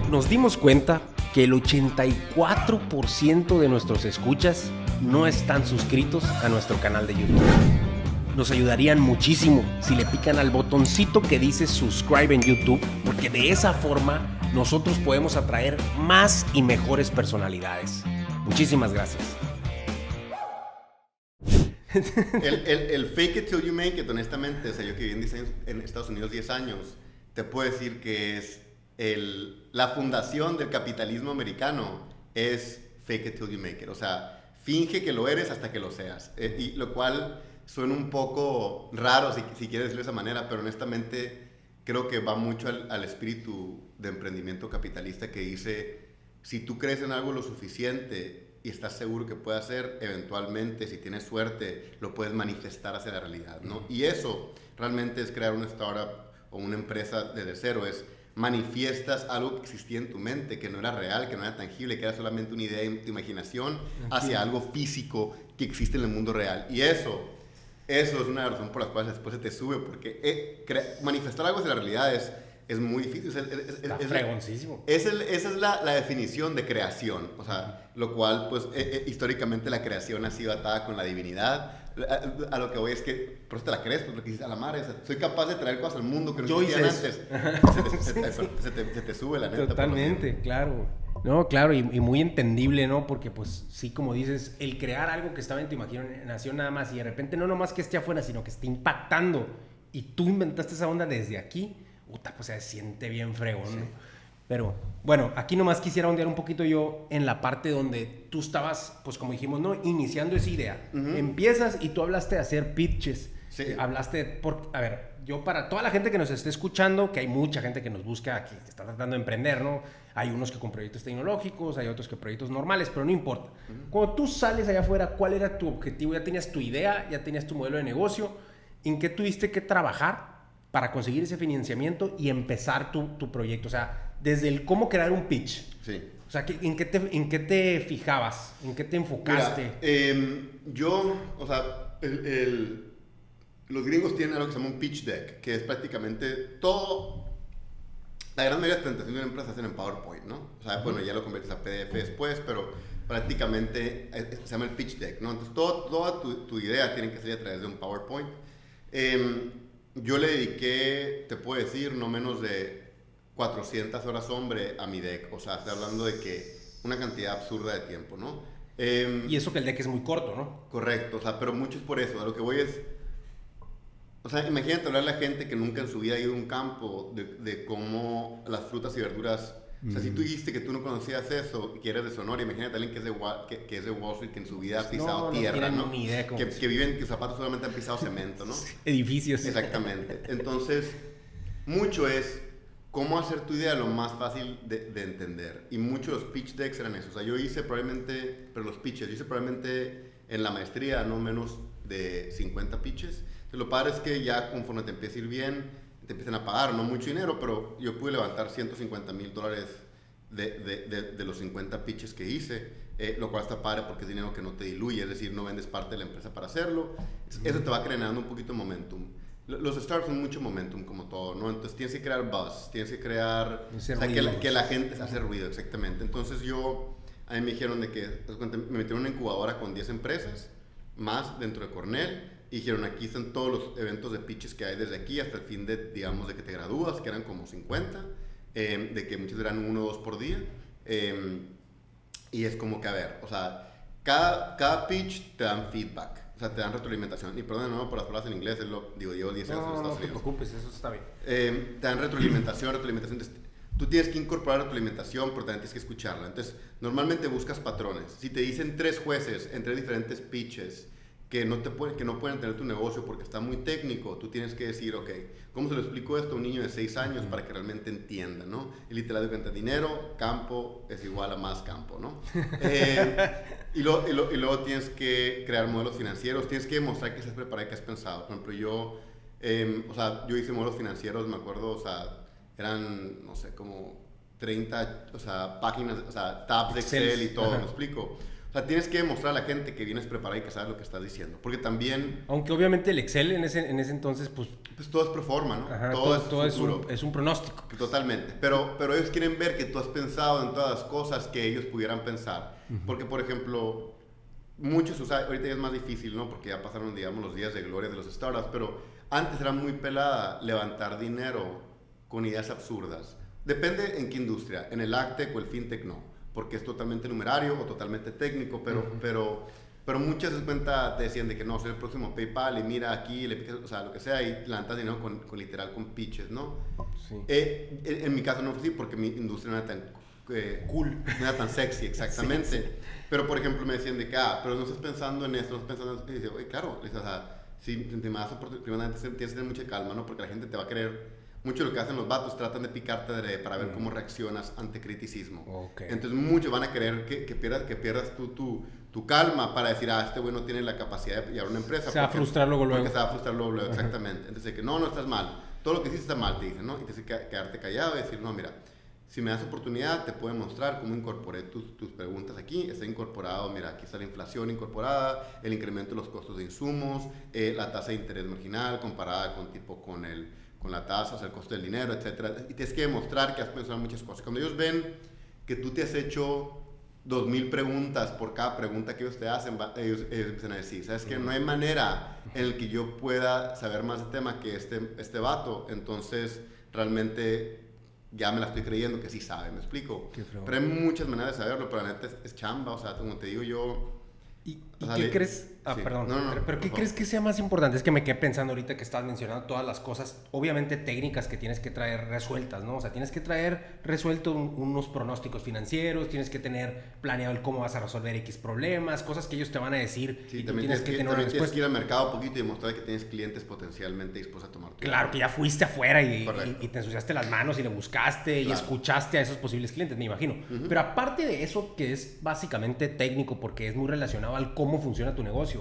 Nos dimos cuenta que el 84% de nuestros escuchas no están suscritos a nuestro canal de YouTube. Nos ayudarían muchísimo si le pican al botoncito que dice subscribe en YouTube, porque de esa forma nosotros podemos atraer más y mejores personalidades. Muchísimas gracias. El fake it till you make it, honestamente, o sea, yo que viví en Estados Unidos 10 años, te puedo decir que es la fundación del capitalismo americano es fake it till you make it. O sea, finge que lo eres hasta que lo seas. Y lo cual suena un poco raro si quieres decirlo de esa manera, pero honestamente creo que va mucho al espíritu de emprendimiento capitalista que dice, si tú crees en algo lo suficiente y estás seguro que puede hacer, eventualmente, si tienes suerte, lo puedes manifestar hacia la realidad, ¿no? Y eso realmente es crear una startup o una empresa desde cero, es manifiestas algo que existía en tu mente, que no era real, que no era tangible, que era solamente una idea en tu imaginación hacia algo físico que existe en el mundo real. Y eso es una razón por la cual después se te sube, porque manifestar algo hacia la realidad es muy difícil. Está fregoncísimo. Esa es la definición de creación, o sea, lo cual, pues, históricamente la creación ha sido atada con la divinidad. A lo que voy es que, por eso te la crees, porque dices, a la madre, soy capaz de traer cosas al mundo que no existían antes. Se te sube la neta. Totalmente, claro. No, claro, y muy entendible, ¿no? Porque, pues, sí, como dices, el crear algo que estaba en tu imaginación nada más y de repente no nomás que esté afuera, sino que esté impactando y tú inventaste esa onda desde aquí, puta, pues se siente bien fregón, ¿no? Sí. Pero, bueno, aquí nomás quisiera ondear un poquito yo en la parte donde tú estabas, pues como dijimos, ¿no? Iniciando esa idea. Empiezas y tú hablaste de hacer pitches. Sí. Hablaste, a ver, yo para toda la gente que nos esté escuchando, que hay mucha gente que nos busca, que está tratando de emprender, ¿no? Hay unos que con proyectos tecnológicos, hay otros que proyectos normales, pero no importa. Cuando tú sales allá afuera, ¿cuál era tu objetivo? ¿Ya tenías tu idea? ¿Ya tenías tu modelo de negocio? ¿En qué tuviste que trabajar para conseguir ese financiamiento y empezar tu proyecto? O sea, desde el cómo crear un pitch. Sí. O sea, ¿en qué te fijabas? ¿En qué te enfocaste? Mira, yo, o sea, los gringos tienen algo que se llama un pitch deck, que es prácticamente todo. La gran mayoría de presentaciones de una empresa se hacen en PowerPoint, ¿no? O sea, bueno, ya lo conviertes a PDF después, pero prácticamente se llama el pitch deck, ¿no? Entonces, toda tu idea tiene que salir a través de un PowerPoint. Yo le dediqué, te puedo decir, no menos de 400 horas hombre a mi deck. O sea, estoy hablando de que una cantidad absurda de tiempo, ¿no? Y eso que el deck es muy corto, ¿no? Correcto, o sea, pero mucho es por eso. A lo que voy es... O sea, imagínate hablar a la gente que nunca en su vida ha ido a un campo de cómo las frutas y verduras... O sea, si tú dijiste que tú no conocías eso y que eres de Sonora, imagínate a alguien que es de Wall Street, que en su vida ha pisado tierra, ¿no? Ni idea que viven, que sus zapatos solamente han pisado cemento, ¿no? Edificios. Exactamente. Entonces, mucho es cómo hacer tu idea lo más fácil de entender. Y muchos de los pitch decks eran eso. O sea, yo hice probablemente en la maestría no menos de 50 pitches. Entonces, lo padre es que ya conforme te empieza a ir bien, te empiezan a pagar, no mucho dinero, pero yo pude levantar $150,000 de los 50 pitches que hice, lo cual está padre porque es dinero que no te diluye, es decir, no vendes parte de la empresa para hacerlo. Eso te va creando un poquito de momentum. Los startups son mucho momentum como todo, ¿no? Entonces tienes que crear buzz, tienes que crear... O sea, que la gente hace ruido, exactamente. Entonces a mí me dijeron de que me metieron en una incubadora con 10 empresas, más dentro de Cornell, y dijeron, aquí están todos los eventos de pitches que hay desde aquí hasta el fin de, digamos, de que te gradúas, que eran como 50, de que muchos eran 1 o 2 por día. Y es como que, a ver, o sea, cada pitch te dan feedback. O sea, te dan retroalimentación. Y perdón de nuevo por las palabras en inglés, llevo 10 años en Estados Unidos. No te preocupes, eso está bien. Te dan retroalimentación. Tú tienes que incorporar retroalimentación, pero también tienes que escucharla. Entonces, normalmente buscas patrones. Si te dicen 3 jueces en 3 diferentes pitches que no pueden tener tu negocio porque está muy técnico, tú tienes que decir, ok, ¿cómo se lo explico esto a un niño de 6 años para que realmente entienda, ¿no? Y literal de cuenta, dinero, campo es igual a más campo, ¿no? Y luego tienes que crear modelos financieros, tienes que demostrar que estás preparado y que has pensado. Por ejemplo, yo hice modelos financieros, me acuerdo, o sea, eran, no sé, como 30, o sea, páginas, o sea, tabs de Excel y todo, ¿me explico? O sea, tienes que demostrar a la gente que vienes preparado y que sabes lo que estás diciendo. Porque también... Aunque obviamente el Excel en ese entonces, pues todo es pro forma, ¿no? Ajá, todo es un pronóstico. Totalmente. Pero ellos quieren ver que tú has pensado en todas las cosas que ellos pudieran pensar. Porque, por ejemplo, muchos usan... Ahorita ya es más difícil, ¿no? Porque ya pasaron, digamos, los días de gloria de los startups. Pero antes era muy pelada levantar dinero con ideas absurdas. Depende en qué industria. En el AgTech o el FinTech, no. Porque es totalmente numerario o totalmente técnico, pero Pero muchas de cuenta te decían de que no, soy el próximo PayPal y mira aquí, le picas, o sea, lo que sea, y levantas dinero con literal con pitches, ¿no? Sí. En mi caso no fue así porque mi industria no era tan cool, no era tan sexy, exactamente. Sí, sí. Pero, por ejemplo, me decían de que, pero no estás pensando en esto, no estás pensando en esto. Y dice, oye, claro, o sea, si te das oportunidad, primeramente tienes que tener mucha calma, ¿no? Porque la gente te va a querer. Mucho lo que hacen los vatos, tratan de picarte para ver cómo reaccionas ante criticismo. Okay. Entonces, muchos van a querer que pierdas tu calma para decir, este güey no tiene la capacidad de llevar una empresa. Se va a frustrar luego. Porque se va a frustrar luego, exactamente. Entonces, que no estás mal. Todo lo que hiciste está mal, te dicen, ¿no? Y tienes que quedarte callado y decir, no, mira, si me das oportunidad, te puedo mostrar cómo incorporé tus preguntas aquí. Está incorporado, mira, aquí está la inflación incorporada, el incremento de los costos de insumos, la tasa de interés marginal comparada con la tasa, o sea, el costo del dinero, etc. Y tienes que demostrar que has pensado en muchas cosas. Cuando ellos ven que tú te has hecho 2,000 preguntas por cada pregunta que ellos te hacen, ellos empiezan a decir, ¿sabes qué? No hay manera en la que yo pueda saber más del tema que este vato. Entonces, realmente ya me la estoy creyendo que sí sabe, ¿me explico? Pero hay muchas maneras de saberlo, pero la neta es chamba, o sea, como te digo yo... ¿Y qué crees? Sí. Perdón. No, pero ¿qué crees que sea más importante? Es que me quedé pensando ahorita que estabas mencionando todas las cosas, obviamente técnicas que tienes que traer resueltas, ¿no? O sea, tienes que traer resuelto unos pronósticos financieros, tienes que tener planeado el cómo vas a resolver X problemas, cosas que ellos te van a decir. Sí, y también tienes que tener una respuesta. Tienes que ir al mercado un poquito y demostrar que tienes clientes potencialmente dispuestos a tomar tu Claro, que ya fuiste afuera y te ensuciaste las manos y le buscaste y escuchaste a esos posibles clientes, me imagino. Pero aparte de eso, que es básicamente técnico porque es muy relacionado al cómo funciona tu negocio,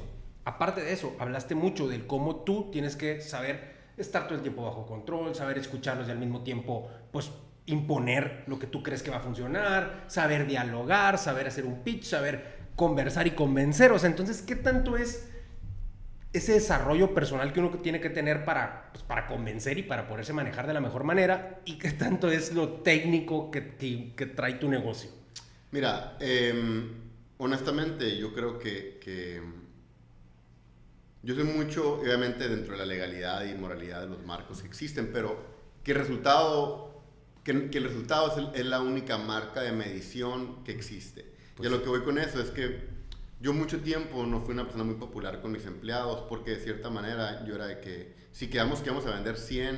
aparte de eso, hablaste mucho del cómo tú tienes que saber estar todo el tiempo bajo control, saber escucharlos y al mismo tiempo, pues, imponer lo que tú crees que va a funcionar, saber dialogar, saber hacer un pitch, saber conversar y convencer. O sea, entonces, ¿qué tanto es ese desarrollo personal que uno tiene que tener para convencer y para poderse manejar de la mejor manera? ¿Y qué tanto es lo técnico que trae tu negocio? Mira, honestamente, yo creo que yo soy mucho, obviamente, dentro de la legalidad y moralidad de los marcos que existen, pero que el resultado es la única marca de medición que existe. Pues, y a lo que voy con eso es que yo mucho tiempo no fui una persona muy popular con mis empleados porque de cierta manera yo era de que si quedamos que íbamos a vender 100,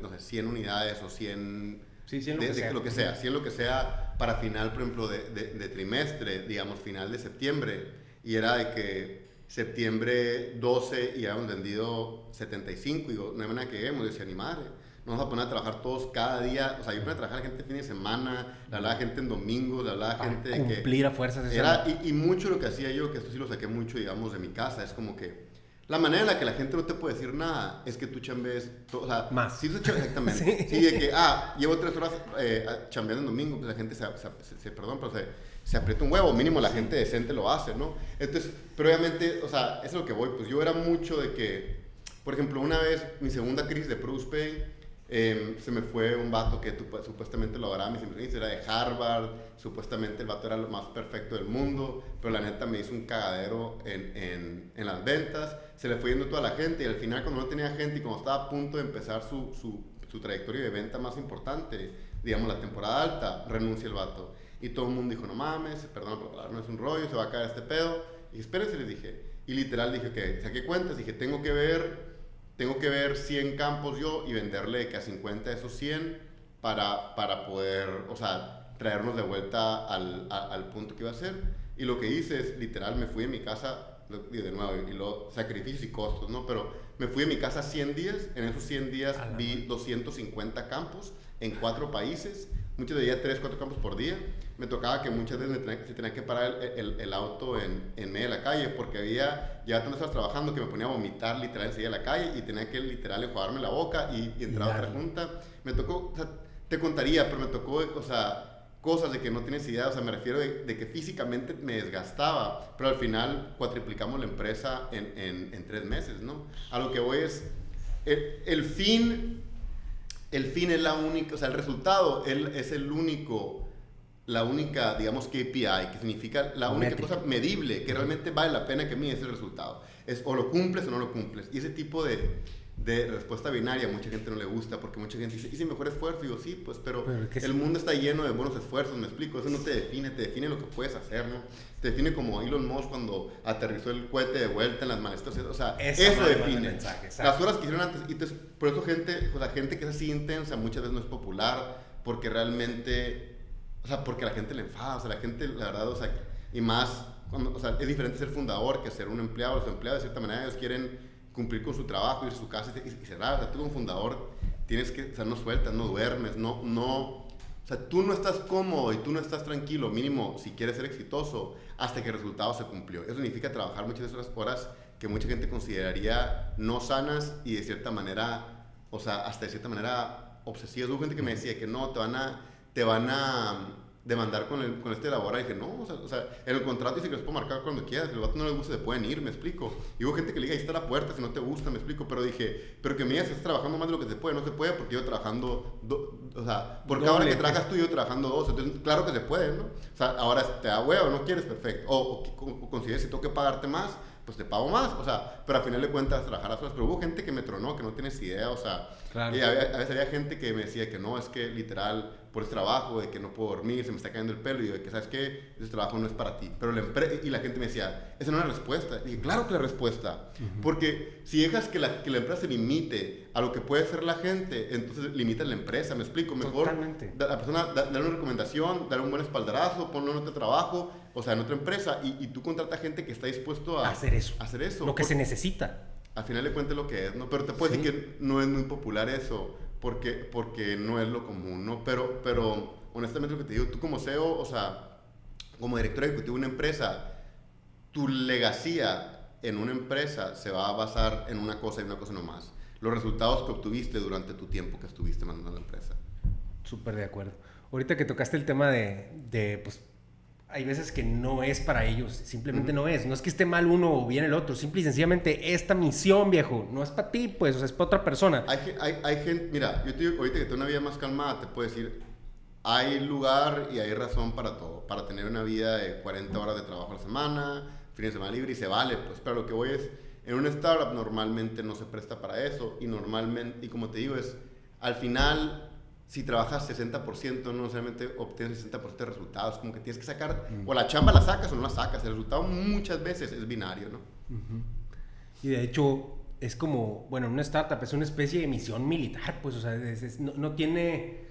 no sé, 100 unidades o 100... Sí, 100 lo que sea, 100 lo que sea para final, por ejemplo, de trimestre, digamos, final de septiembre, y era de que septiembre 12 y habíamos vendido 75, y digo, no hay manera que lleguemos, yo decía, ni madre, nos vamos a poner a trabajar todos cada día, o sea, yo ponía a trabajar a la gente el fin de semana, le hablaba a gente en domingos, le hablaba a gente de que... cumplir a fuerzas. Y mucho lo que hacía yo, que esto sí lo saqué mucho, digamos, de mi casa, es como que la manera en la que la gente no te puede decir nada es que tú chambees, o sea, más. Sí, exactamente. Sí, de que, llevo 3 horas chambeando en domingo, pues la gente perdón, pero se aprieta un huevo, mínimo la gente decente lo hace, ¿no? Entonces, pero obviamente, o sea, eso es lo que voy, pues yo era mucho de que, por ejemplo, una vez, mi segunda crisis de Produce Pay, se me fue un vato que supuestamente lo lograba mis inversionistas, era de Harvard, supuestamente el vato era lo más perfecto del mundo, pero la neta me hizo un cagadero en las ventas, se le fue yendo toda la gente y al final cuando no tenía gente y cuando estaba a punto de empezar su trayectoria de venta más importante, digamos la temporada alta, renuncia el vato. Y todo el mundo dijo, no mames, perdón por hablar, no es un rollo, se va a caer este pedo. Y espérense, les dije. Y literal dije, que saqué cuentas, dije, tengo que ver 100 campos yo y venderle que a 50 de esos 100 para poder, o sea, traernos de vuelta al punto que iba a ser. Y lo que hice es, literal, me fui de mi casa, y de nuevo, y los sacrificios y costos, ¿no? Pero me fui de mi casa 100 días, en esos 100 días vi 250 campos en 4 países, muchos de ellos 3, 4 campos por día. Me tocaba que muchas veces se tenía que parar el auto en medio de la calle porque ya tanto estabas trabajando que me ponía a vomitar literal enseguida de la calle y tenía que literal enjuagarme la boca y entrar a otra junta. Me tocó, o sea, te contaría, pero me tocó, o sea, cosas de que no tienes idea, o sea, me refiero de que físicamente me desgastaba, pero al final cuatriplicamos la empresa en 3 meses, ¿no? A lo que voy es, el fin es la única, o sea, el resultado es la única, digamos, KPI, que significa la única cosa medible, que realmente vale la pena que mides el resultado. Es o lo cumples o no lo cumples. Y ese tipo de de respuesta binaria, mucha gente no le gusta, porque mucha gente dice, hice mejor esfuerzo. Y digo, sí, pues, pero el mundo está lleno de buenos esfuerzos, me explico. Eso no te define lo que puedes hacer, ¿no? Te define como Elon Musk cuando aterrizó el cohete de vuelta en las malestas. O sea, eso define. Mensaje, las horas que hicieron antes. Y entonces, por eso gente que es así intensa muchas veces no es popular, porque realmente, o sea, porque la gente le enfada, o sea, la gente, la verdad, o sea, y más, o sea, es diferente ser fundador que ser un empleado. Los empleados, de cierta manera, ellos quieren cumplir con su trabajo, ir a su casa y cerrar. O sea, tú como fundador tienes que, o sea, no sueltas, no duermes, o sea, tú no estás cómodo y tú no estás tranquilo, mínimo, si quieres ser exitoso, hasta que el resultado se cumplió. Eso significa trabajar muchas de esas horas que mucha gente consideraría no sanas y de cierta manera, o sea, hasta de cierta manera obsesivas. Hubo gente que me decía que no, te van a demandar con este laboral. Y dije, no, o sea, en el contrato dice que los puedo marcar cuando quieras. Si el vato no les gusta, se pueden ir, me explico. Y hubo gente que le diga, ahí está la puerta, si no te gusta, me explico. Pero dije, pero que me digas, estás trabajando más de lo que se puede. No se puede porque yo trabajando, o sea, porque ahora que trabajas tú y yo trabajando 2. Entonces, claro que se puede, ¿no? O sea, ahora te da huevo, no quieres, perfecto. O consideres si tengo que pagarte más, pues te pago más, o sea, pero al final de cuentas trabajar a solas. Pero hubo gente que me tronó, que no tienes idea, o sea, claro. Y a veces había gente que me decía que no, es que literal, por ese trabajo, de que no puedo dormir, se me está cayendo el pelo, y yo, de que sabes qué, ese trabajo no es para ti. Pero y la gente me decía, esa no es la respuesta. Y dije, claro que la respuesta, porque si dejas que la empresa se limite a lo que puede hacer la gente, entonces limitas la empresa, me explico. Mejor a la persona darle una recomendación, darle un buen espaldarazo, ponlo en otro trabajo, o sea, en otra empresa, y tú contratas gente que está dispuesto a hacer eso. Lo que se necesita. Al final de cuentas lo que es, ¿no? Pero te puedo decir que no es muy popular eso, porque no es lo común, ¿no? Pero honestamente lo que te digo, tú como CEO, o sea, como director ejecutivo de una empresa, tu legacía en una empresa se va a basar en una cosa y una cosa nomás. Los resultados que obtuviste durante tu tiempo que estuviste mandando a la empresa. Súper de acuerdo. Ahorita que tocaste el tema de pues, hay veces que no es para ellos, simplemente no es. No es que esté mal uno o bien el otro, simple y sencillamente esta misión, viejo, no es para ti, pues, o sea, es para otra persona. Hay gente, mira, yo te digo, ahorita que tengo una vida más calmada, te puedo decir, hay lugar y hay razón para todo, para tener una vida de 40 horas de trabajo a la semana, fines de semana libre, y se vale, pues, pero lo que voy es, en una startup normalmente no se presta para eso, y como te digo, es, al final, si trabajas 60%, no necesariamente obtienes 60% de resultados. Como que tienes que sacar, o la chamba la sacas o no la sacas. El resultado muchas veces es binario, ¿no? Y de hecho, es como, bueno, una startup es una especie de misión militar, pues, o sea, no tiene...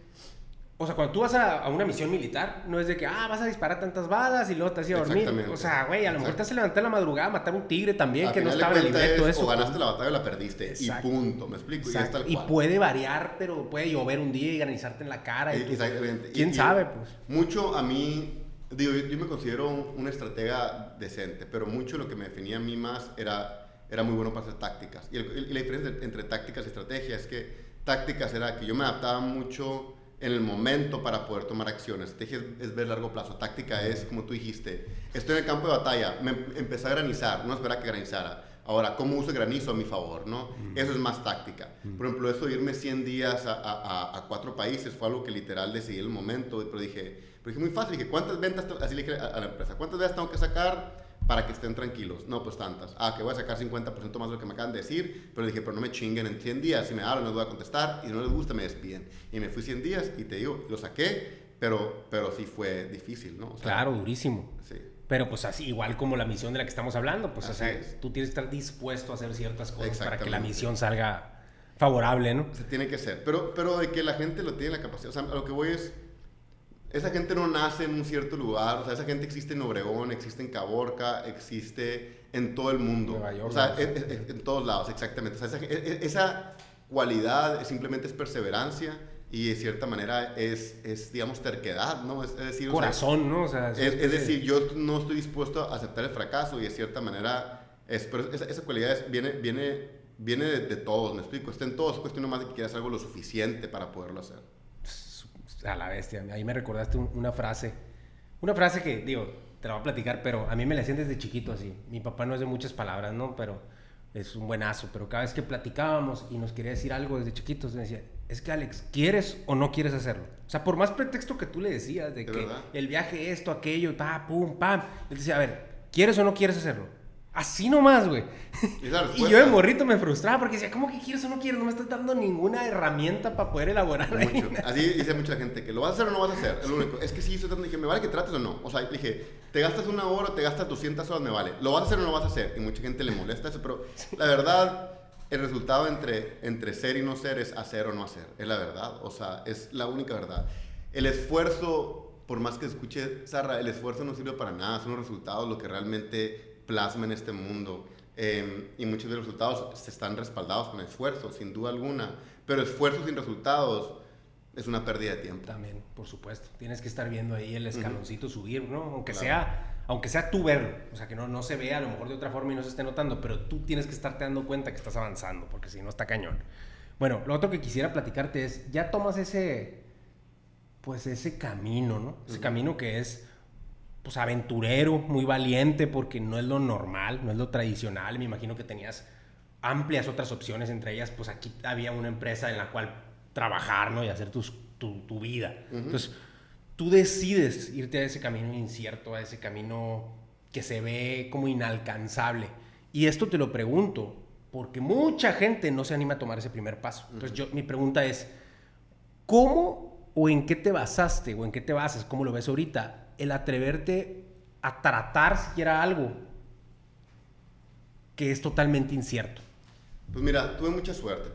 O sea, cuando tú vas a una misión militar, no es de que, vas a disparar tantas balas y luego te vas a ir a dormir. O sea, güey, a lo mejor te vas a levantar en la madrugada a matar un tigre también, que no estaba en el libreto. Eso. O ganaste la batalla o la perdiste. Exacto. Y punto, ¿me explico? Exacto. Y puede variar, pero puede llover un día y granizarte en la cara. Exactamente. ¿Quién sabe, pues? Mucho a mí, digo, yo me considero un estratega decente, pero mucho lo que me definía a mí más era muy bueno para hacer tácticas. Y la diferencia entre tácticas y estrategia es que tácticas era que yo me adaptaba mucho en el momento para poder tomar acciones. Estrategia es ver largo plazo. Táctica es, como tú dijiste, estoy en el campo de batalla, empecé a granizar, no esperaba que granizara. Ahora, ¿cómo uso el granizo a mi favor? ¿No? Eso es más táctica. Por ejemplo, eso de irme 100 días a 4 países fue algo que literal decidí en el momento, pero dije muy fácil, dije, ¿cuántas ventas? Así le dije a la empresa, ¿cuántas ventas tengo que sacar para que estén tranquilos? No, pues tantas. Que voy a sacar 50% más de lo que me acaban de decir, pero dije, pero no me chinguen en 100 días, si me hablan no les voy a contestar, y si no les gusta me despiden. Y me fui 100 días y te digo, lo saqué, pero sí fue difícil, ¿no? O sea, claro, durísimo. Sí. Pero pues así, igual como la misión de la que estamos hablando, pues o sea, tú tienes que estar dispuesto a hacer ciertas cosas para que la misión salga favorable, ¿no? Se tiene que hacer, pero de que la gente lo tiene la capacidad, o sea, a lo que voy es, esa gente no nace en un cierto lugar, o sea, esa gente existe en Obregón, existe en Caborca, existe en todo el mundo. Nueva York, o sea, en todos lados, exactamente. O sea, esa cualidad simplemente es perseverancia y de cierta manera es digamos, terquedad, ¿no? Es decir, corazón, ¿no? O sea, es decir, yo no estoy dispuesto a aceptar el fracaso y de cierta manera, pero esa cualidad viene de todos, me explico. Está en todos, es cuestión nomás de que quieras algo lo suficiente para poderlo hacer. A la bestia, ahí me recordaste una frase que, digo, te la voy a platicar, pero a mí me la hacían desde chiquito así. Mi papá no es de muchas palabras, ¿no? Pero es un buenazo, pero cada vez que platicábamos y nos quería decir algo desde chiquitos, me decía, es que Alex, ¿quieres o no quieres hacerlo? O sea, por más pretexto que tú le decías de que verdad? el viaje, esto, aquello, pum, pam, él decía, a ver, ¿quieres o no quieres hacerlo? Así nomás, güey. Y yo de morrito me frustraba porque decía, ¿cómo que quieres o no quieres? No me estás dando ninguna herramienta para poder elaborar. Mucho. Así dice mucha gente, que lo vas a hacer o no vas a hacer. Es lo único. Es que sí, dije, ¿me vale que trates o no? O sea, dije, te gastas 1 hora o te gastas 200 horas, me vale. ¿Lo vas a hacer o no lo vas a hacer? Y mucha gente le molesta eso, pero la verdad, el resultado entre ser y no ser es hacer o no hacer. Es la verdad. O sea, es la única verdad. El esfuerzo, por más que escuche Zarra, el esfuerzo no sirve para nada. Son los resultados lo que realmente plasma en este mundo. Y muchos de los resultados se están respaldados con esfuerzo, sin duda alguna. Pero esfuerzo sin resultados es una pérdida de tiempo. También, por supuesto. Tienes que estar viendo ahí el escaloncito subir, ¿no? Aunque sea tú verlo. O sea, que no se vea a lo mejor de otra forma y no se esté notando, pero tú tienes que estarte dando cuenta que estás avanzando, porque si no está cañón. Bueno, lo otro que quisiera platicarte es, ya tomas ese camino, ¿no? Ese camino que es, pues, aventurero, muy valiente, porque no es lo normal, no es lo tradicional. Me imagino que tenías amplias otras opciones, entre ellas, pues, aquí había una empresa en la cual trabajar, ¿no? Y hacer tu vida. Entonces, tú decides irte a ese camino incierto, a ese camino que se ve como inalcanzable. Y esto te lo pregunto porque mucha gente no se anima a tomar ese primer paso. Entonces, mi pregunta es, ¿cómo o en qué te basaste o en qué te basas, cómo lo ves ahorita, el atreverte a tratar siquiera algo que es totalmente incierto? Pues mira, tuve mucha suerte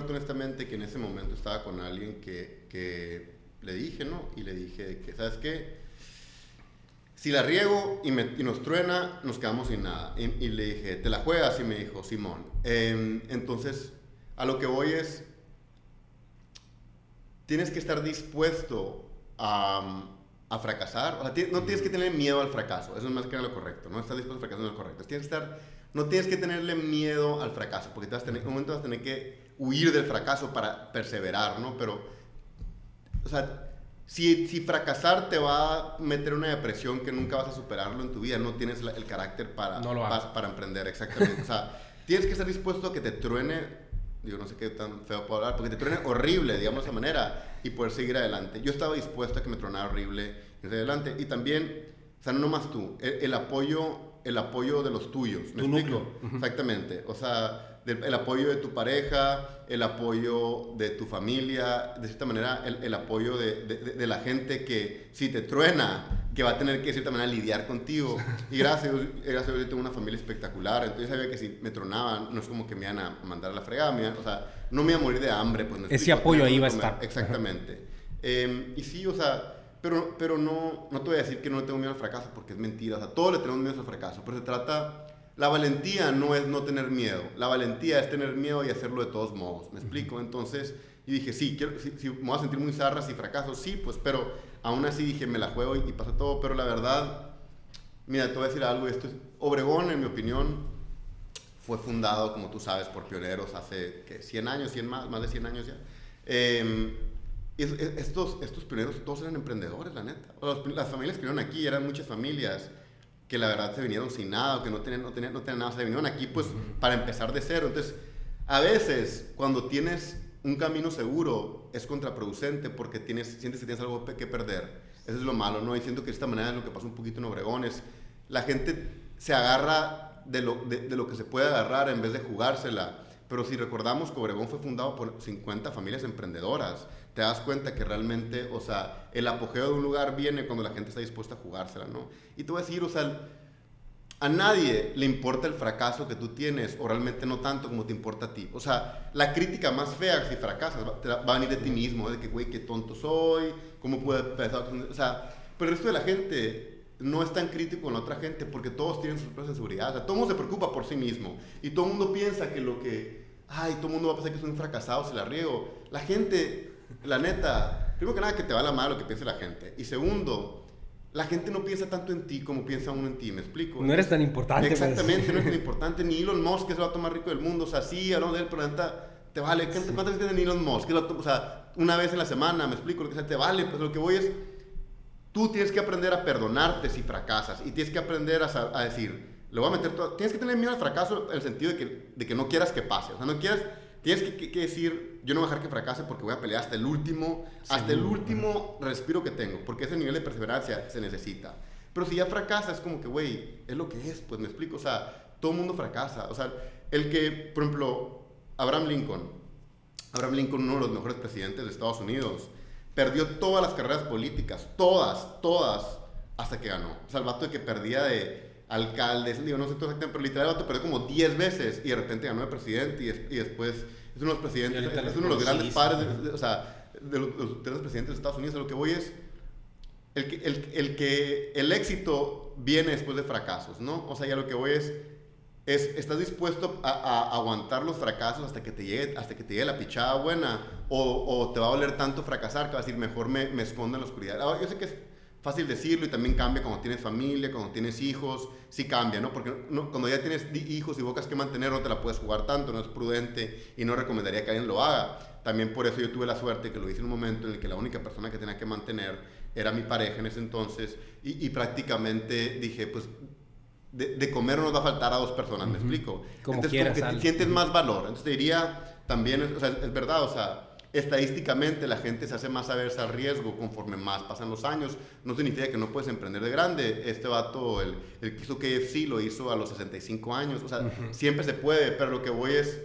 honestamente, que en ese momento estaba con alguien que le dije, ¿no? Y le dije que, ¿sabes qué? Si la riego y nos truena, nos quedamos sin nada. Y le dije, ¿te la juegas? Y me dijo, Simón. Entonces, a lo que voy es, tienes que estar dispuesto a fracasar. O sea, no tienes que tener miedo al fracaso. Eso es más que lo correcto. No estás dispuesto al fracaso, no es lo correcto. No tienes que tenerle miedo al fracaso, porque en un momento vas a tener que huir del fracaso para perseverar, ¿no? Pero, o sea, si fracasar te va a meter una depresión que nunca vas a superarlo en tu vida, no tienes el carácter para emprender, exactamente. O sea, tienes que estar dispuesto a que te truene, digo, no sé qué tan feo puedo hablar, porque te truene horrible, digamos de esa manera, y poder seguir adelante. Yo estaba dispuesto a que me tronara horrible y seguir adelante. Y también, o sea, no nomás tú, el apoyo de los tuyos. ¿Me explico? Exactamente. O sea, el apoyo de tu pareja, el apoyo de tu familia, de cierta manera, el apoyo de la gente que, si te truena, que va a tener que, de cierta manera, lidiar contigo. Y gracias a Dios, yo tengo una familia espectacular. Entonces sabía que si me tronaban, no es como que me iban a mandar a la fregada. O sea, no me iba a morir de hambre. Pues, ese apoyo ahí va a estar. Exactamente. Y sí, o sea, pero no te voy a decir que no tengo miedo al fracaso, porque es mentira. O sea, todos le tenemos miedo al fracaso, pero se trata... La valentía no es no tener miedo. La valentía es tener miedo y hacerlo de todos modos. ¿Me explico? Entonces, yo dije, sí, me voy a sentir muy zarra si fracaso. Sí, pues, pero aún así dije, me la juego y pasa todo. Pero la verdad, mira, te voy a decir algo. Obregón, en mi opinión, fue fundado, como tú sabes, por pioneros hace, ¿qué? 100 años, más de 100 años ya. Estos pioneros todos eran emprendedores, la neta. Las familias que vinieron aquí eran muchas familias que la verdad se vinieron sin nada, o que no tenían nada, se vinieron aquí pues para empezar de cero. Entonces, a veces cuando tienes un camino seguro es contraproducente porque sientes que tienes algo que perder. Eso es lo malo, ¿no? Y siento que de esta manera es lo que pasa un poquito en Obregón, es la gente se agarra de lo que se puede agarrar en vez de jugársela. Pero si recordamos que Obregón fue fundado por 50 familias emprendedoras, te das cuenta que realmente, o sea, el apogeo de un lugar viene cuando la gente está dispuesta a jugársela, ¿no? Y te voy a decir, o sea, a nadie le importa el fracaso que tú tienes, o realmente no tanto como te importa a ti. O sea, la crítica más fea si fracasas va a venir de ti mismo, de que, güey, qué tonto soy, cómo pude pensar, o sea, pero el resto de la gente no es tan crítico con la otra gente porque todos tienen sus propias de seguridad. O sea, todo el mundo se preocupa por sí mismo y todo el mundo piensa que todo el mundo va a pensar que soy un fracasado si la riego. La gente, la neta, primero que nada que te va la mano lo que piense la gente. Y segundo, la gente no piensa tanto en ti como piensa uno en ti, ¿me explico? No eres tan importante. Exactamente, no eres tan importante. Ni Elon Musk, que es el vato más rico del mundo. O sea, sí, hablamos de él, pero la neta, te vale. ¿Cuántas veces tiene Elon Musk? O sea, una vez en la semana, ¿me explico? Lo que sea, te vale. Pues lo que voy es, tú tienes que aprender a perdonarte si fracasas. Y tienes que aprender a decir, le voy a meter todo. Tienes que tener miedo al fracaso en el sentido de que no quieras que pase. O sea, no quieras... Tienes que decir, yo no voy a dejar que fracase porque voy a pelear hasta el último respiro que tengo, porque ese nivel de perseverancia se necesita. Pero si ya fracasas, es como que, güey, es lo que es, pues me explico. O sea, todo el mundo fracasa. O sea, el que, por ejemplo, Abraham Lincoln, uno de los mejores presidentes de Estados Unidos, perdió todas las carreras políticas, todas, hasta que ganó. O sea, el vato de que perdía de alcaldes, digo, no sé todo exactamente, pero literal el vato perdió como 10 veces y de repente ganó de presidente y después es uno de los presidentes, es uno de los grandes padres, o sea, de los presidentes de Estados Unidos. A lo que voy es el éxito viene después de fracasos, ¿no? O sea, ya lo que voy es ¿estás dispuesto a aguantar los fracasos hasta que te llegue la pichada buena? ¿O te va a doler tanto fracasar que vas a decir, mejor me escondo en la oscuridad? Ahora, yo sé que es fácil decirlo y también cambia cuando tienes familia, cuando tienes hijos, sí cambia, ¿no? Porque cuando ya tienes hijos y bocas que mantener no te la puedes jugar tanto, no es prudente y no recomendaría que alguien lo haga. También por eso yo tuve la suerte que lo hice en un momento en el que la única persona que tenía que mantener era mi pareja en ese entonces y prácticamente dije, pues de comer no nos va a faltar a 2 personas, ¿me explico? Como entonces quieras, como que sientes más valor. Entonces te diría también, o sea, es verdad, o sea, estadísticamente la gente se hace más aversa al riesgo conforme más pasan los años. No significa que no puedes emprender de grande. Este vato, el que hizo KFC, lo hizo a los 65 años. O sea, siempre se puede, pero lo que voy es,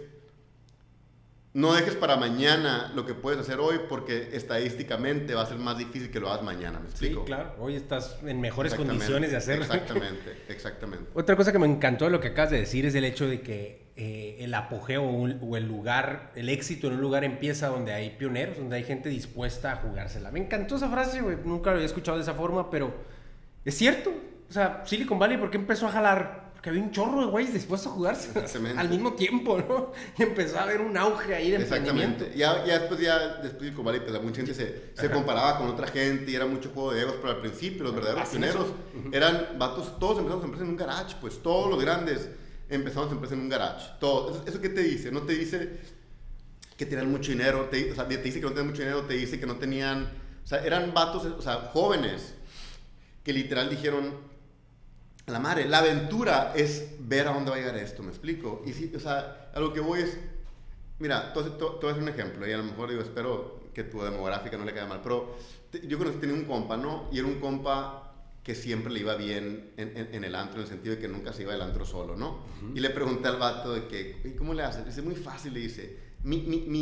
no dejes para mañana lo que puedes hacer hoy porque estadísticamente va a ser más difícil que lo hagas mañana, ¿me explico? Sí, claro. Hoy estás en mejores condiciones de hacerlo. Exactamente. Otra cosa que me encantó de lo que acabas de decir es el hecho de que el apogeo o el lugar, el éxito en un lugar empieza donde hay pioneros, donde hay gente dispuesta a jugársela. Me encantó esa frase, güey. Nunca lo había escuchado de esa forma, pero es cierto. O sea, Silicon Valley, ¿por qué empezó a jalar? Porque había un chorro de güeyes dispuestos a jugarse al mismo tiempo, ¿no? Y empezó a haber un auge ahí de emprendimiento. Después Silicon Valley, pues mucha gente se comparaba con otra gente y era mucho juego de egos, pero al principio los verdaderos pioneros eran vatos, todos empezamos empresas en un garage, pues todos los grandes empezamos empresas en un garage. Todo. ¿Eso qué te dice? No te dice que tenían mucho dinero, te dice que no tenían mucho dinero, te dice que no tenían, o sea, eran vatos, o sea, jóvenes que literal dijeron, la madre, la aventura es ver a dónde va a llegar esto, ¿me explico? Y sí, o sea, a lo que voy es, mira, te voy a hacer un ejemplo, y a lo mejor digo, espero que tu demográfica no le caiga mal, pero yo tenía un compa, ¿no? Y era un compa que siempre le iba bien en el antro, en el sentido de que nunca se iba del antro solo, ¿no? Y le pregunté al vato de que, ¿cómo le haces? Dice, muy fácil, le dice, mi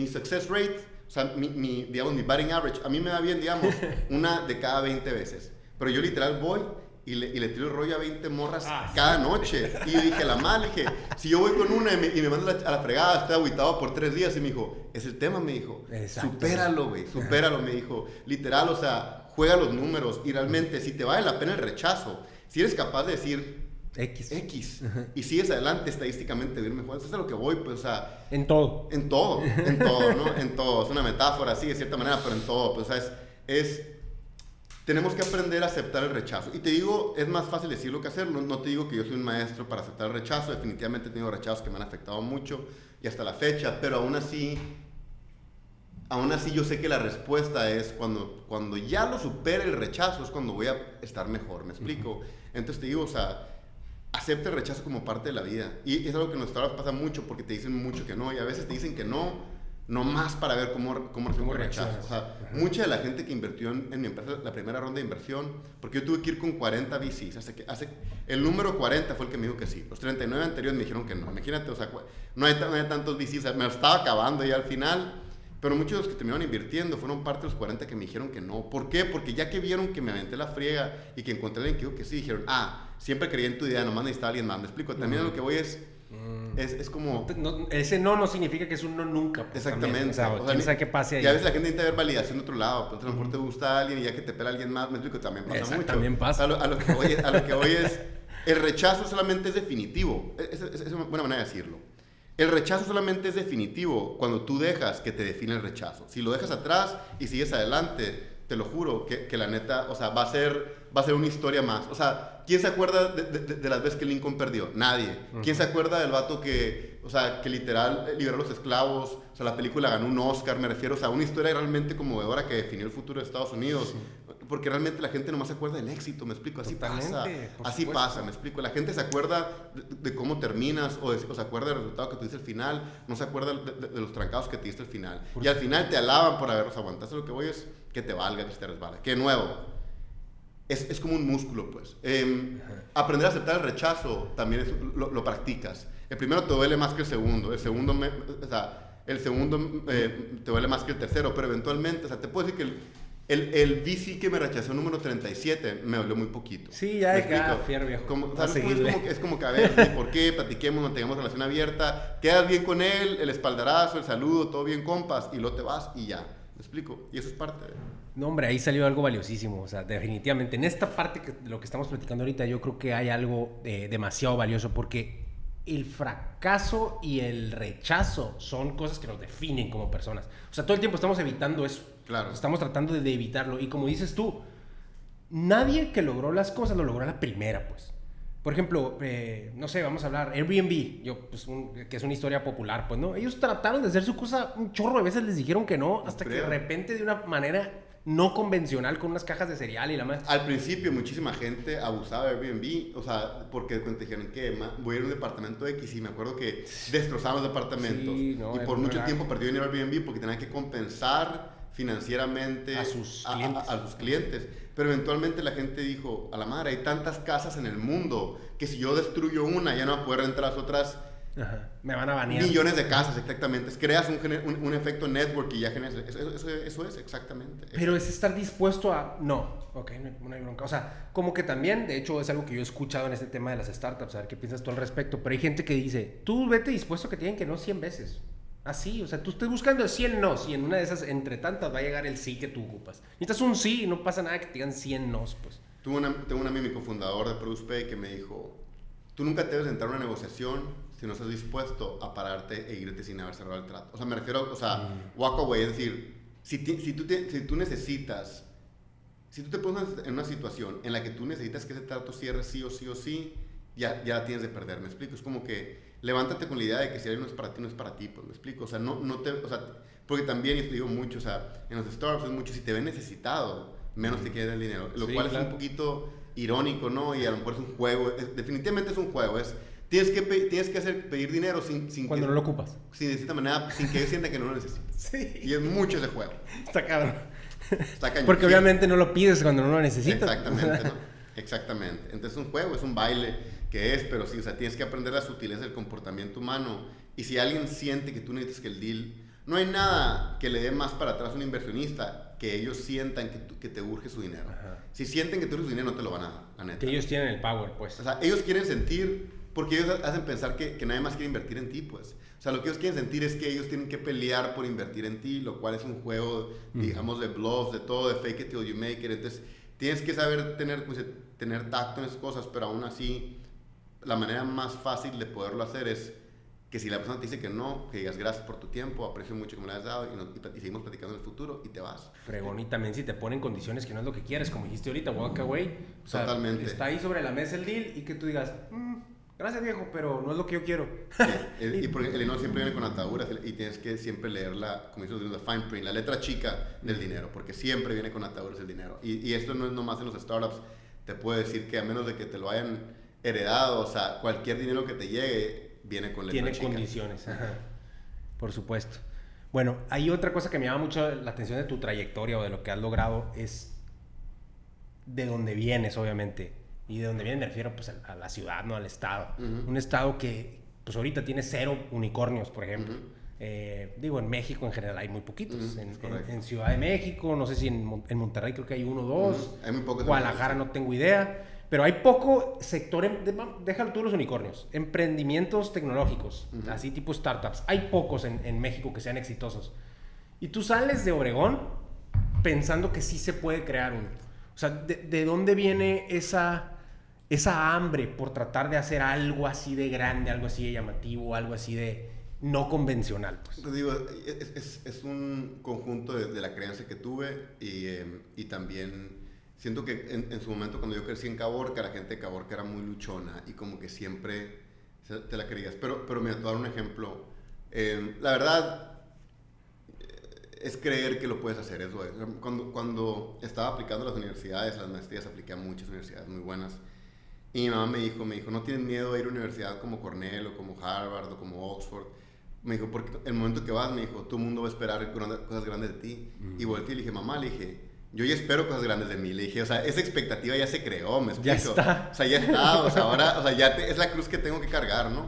success rate, o sea, digamos, mi batting average, a mí me va bien, digamos, una de cada 20 veces. Pero yo literal voy y le tiro el rollo a 20 morras cada noche. Y yo dije, la madre, dije, si yo voy con una y me mando a la fregada, estoy agüitado por 3 días. Y me dijo, es el tema, me dijo. Supéralo, güey, supéralo, me dijo. Literal, o sea, juega los números. Y realmente, si te vale la pena el rechazo, si eres capaz de decir X y sigues adelante estadísticamente bien mejor. Eso es a lo que voy, pues, o sea... En todo, ¿no? En todo. Es una metáfora, sí, de cierta manera, pero en todo. Pues, o sea, tenemos que aprender a aceptar el rechazo. Y te digo, es más fácil decirlo que hacerlo. No te digo que yo soy un maestro para aceptar el rechazo. Definitivamente he tenido rechazos que me han afectado mucho y hasta la fecha. Pero aún así yo sé que la respuesta es cuando ya lo supere el rechazo, es cuando voy a estar mejor. ¿Me explico? Entonces te digo, o sea, acepta el rechazo como parte de la vida. Y es algo que en nuestra hora pasa mucho porque te dicen mucho que no. Y a veces te dicen que no más para ver cómo reaccionas. O sea, mucha de la gente que invirtió en mi empresa, la primera ronda de inversión, porque yo tuve que ir con 40 VCs, el número 40 fue el que me dijo que sí. Los 39 anteriores me dijeron que no. Imagínate, o sea, no hay tantos VCs, me lo estaba acabando ya al final, pero muchos de los que terminaron invirtiendo fueron parte de los 40 que me dijeron que no. ¿Por qué? Porque ya que vieron que me aventé la friega y que encontré a alguien que dijo que sí, dijeron, siempre creí en tu idea, nomás necesitaba a alguien más. Me explico, también lo que voy es como... ese no significa que es un no nunca. Pues, exactamente. O sea, quién sabe qué pase ahí. Y a veces la gente necesita ver validación de otro lado. Pues a lo mejor te gusta alguien y ya que te pela alguien más, me explico, también pasa mucho. También pasa. A lo que voy es, el rechazo solamente es definitivo. Es una buena manera de decirlo. El rechazo solamente es definitivo cuando tú dejas que te define el rechazo. Si lo dejas atrás y sigues adelante, te lo juro que la neta, o sea, va a ser una historia más. O sea, ¿quién se acuerda de las veces que Lincoln perdió? Nadie. ¿Quién se acuerda del vato que literal liberó a los esclavos? O sea, la película ganó un Oscar, me refiero, o sea, una historia realmente conmovedora que definió el futuro de Estados Unidos. Porque realmente la gente nomás se acuerda del éxito, me explico, así pasa, me explico. La gente se acuerda de cómo terminas o se acuerda del resultado que tuviste al final, no se acuerda de los trancados que te diste al final. Y al final te alaban por haberlos aguantado. Lo que voy es que te valga, que te resbala. Que nuevo, es como un músculo, pues. Aprender a aceptar el rechazo también lo practicas. El primero te duele más que el segundo. El segundo, te duele más que el tercero, pero eventualmente, o sea, te puedo decir que el VC que me rechazó número 37 me dolió muy poquito. Sí, ya de cada fiero, viejo. Es como que, a ver, ¿por qué? Platiquemos, mantengamos relación abierta, quedas bien con él, el espaldarazo, el saludo, todo bien, compas, y luego te vas y ya. ¿Me explico? Y eso es parte de... No, hombre, ahí salió algo valiosísimo. O sea, definitivamente. En esta parte de lo que estamos platicando ahorita, yo creo que hay algo demasiado valioso porque el fracaso y el rechazo son cosas que nos definen como personas. O sea, todo el tiempo estamos evitando eso. Claro. Estamos tratando de evitarlo. Y como dices tú, nadie que logró las cosas lo logró a la primera, pues. Por ejemplo, no sé, vamos a hablar Airbnb, que es una historia popular, pues, ¿no? Ellos trataron de hacer su cosa un chorro de veces, les dijeron que no, hasta que de repente de una manera no convencional, con unas cajas de cereal y la más. Al principio muchísima gente abusaba de Airbnb, o sea, porque te dijeron que voy a ir a un departamento X y me acuerdo que destrozaban los departamentos. Sí, no, y por mucho tiempo perdí dinero Airbnb porque tenían que compensar financieramente a sus clientes. Pero eventualmente la gente dijo, a la madre, hay tantas casas en el mundo que si yo destruyo una ya no voy a poder entrar a las otras. Ajá. Me van a banear. Millones de casas, exactamente. Creas un efecto network y ya generas. Eso es, exactamente. Pero es estar dispuesto a... No, ok, no hay bronca. O sea, como que también, de hecho, es algo que yo he escuchado en este tema de las startups, a ver qué piensas tú al respecto. Pero hay gente que dice, tú vete dispuesto a que te digan que no 100 veces. Así, o sea, tú estés buscando 100 nos y en una de esas, entre tantas, va a llegar el sí que tú ocupas. Necesitas un sí y no pasa nada que te digan 100 nos, pues. Tengo un amigo, mi cofundador de ProducePay, que me dijo, tú nunca te debes entrar a una negociación si no estás dispuesto a pararte e irte sin haber cerrado el trato. O sea, me refiero, walk away, es decir, si tú te pones en una situación en la que tú necesitas que ese trato cierre sí o sí, ya tienes de perder, ¿me explico? Es como que levántate con la idea de que si alguien no es para ti, no es para ti, pues, ¿me explico? O sea, porque también, y esto digo mucho, o sea, en los startups es mucho, si te ven necesitado, menos te queda el dinero, lo cual es un poquito irónico, ¿no? Y a lo mejor es un juego, definitivamente es un juego, tienes que pedir dinero sin cuando no lo ocupas. Sí, de cierta manera, sin que ellos sientan que no lo necesitan. Sí. Y es mucho ese juego. Está cabrón. Está cañón. Porque obviamente no lo pides cuando no lo necesitas. Exactamente, ¿no? Exactamente. Entonces es un juego, es un baile pero sí, o sea, tienes que aprender la sutileza del comportamiento humano. Y si alguien siente que tú necesitas que el deal... No hay nada que le dé más para atrás a un inversionista que ellos sientan que te urge su dinero. Ajá. Si sienten que te urge su dinero, no te lo van a dar, la neta. Que ellos tienen el power, pues. O sea, ellos quieren sentir... Porque ellos hacen pensar que nadie más quiere invertir en ti, pues. O sea, lo que ellos quieren sentir es que ellos tienen que pelear por invertir en ti, lo cual es un juego, digamos, de bluffs, de todo, de fake it till you make it. Entonces, tienes que saber tener tacto en esas cosas, pero aún así, la manera más fácil de poderlo hacer es que si la persona te dice que no, que digas gracias por tu tiempo, aprecio mucho que me lo hayas dado y seguimos platicando en el futuro y te vas. Fregón, y también si te ponen condiciones que no es lo que quieres, como dijiste ahorita, walk away. O sea, totalmente. Está ahí sobre la mesa el deal y que tú digas, gracias viejo, pero no es lo que yo quiero. Sí, y porque el dinero siempre viene con ataduras y tienes que siempre leerla, como dicen los fine print, la letra chica del dinero, porque siempre viene con ataduras el dinero. Y esto no es nomás en los startups, te puedo decir que a menos de que te lo hayan heredado, o sea, cualquier dinero que te llegue viene con letra chica. Tiene condiciones, ajá. Por supuesto. Bueno, hay otra cosa que me llama mucho la atención de tu trayectoria o de lo que has logrado, es de dónde vienes, obviamente. Y de dónde vienes me refiero pues a la ciudad, no al estado. Un estado que pues ahorita tiene 0 unicornios, por ejemplo. Digo, en México en general hay muy poquitos. En Ciudad de México, no sé si en Monterrey creo que hay 1 o 2. Hay muy pocos. Guadalajara no tengo idea. Pero hay poco sector, déjalo tú los unicornios, emprendimientos tecnológicos, así tipo startups. Hay pocos en México que sean exitosos. Y tú sales de Obregón pensando que sí se puede crear uno. O sea, ¿de dónde viene esa hambre por tratar de hacer algo así de grande, algo así de llamativo, algo así de no convencional? Pues? Pues digo, es un conjunto de la creencia que tuve y también siento que en su momento cuando yo crecí en Caborca, la gente de Caborca era muy luchona y como que siempre te la creías. Pero mira, te voy a dar un ejemplo. La verdad es creer que lo puedes hacer, eso es. Cuando estaba aplicando a las universidades, las maestrías, apliqué a muchas universidades muy buenas. Y mi mamá me dijo, no tienes miedo de ir a una universidad como Cornell o como Harvard o como Oxford. Me dijo, porque el momento que vas, me dijo, todo el mundo va a esperar cosas grandes de ti. Y volteé y le dije, mamá, yo ya espero cosas grandes de mí. Le dije, o sea, esa expectativa ya se creó, ¿me explico? Ya está. O sea, ya está, o sea, ahora, o sea, ya es la cruz que tengo que cargar, ¿no?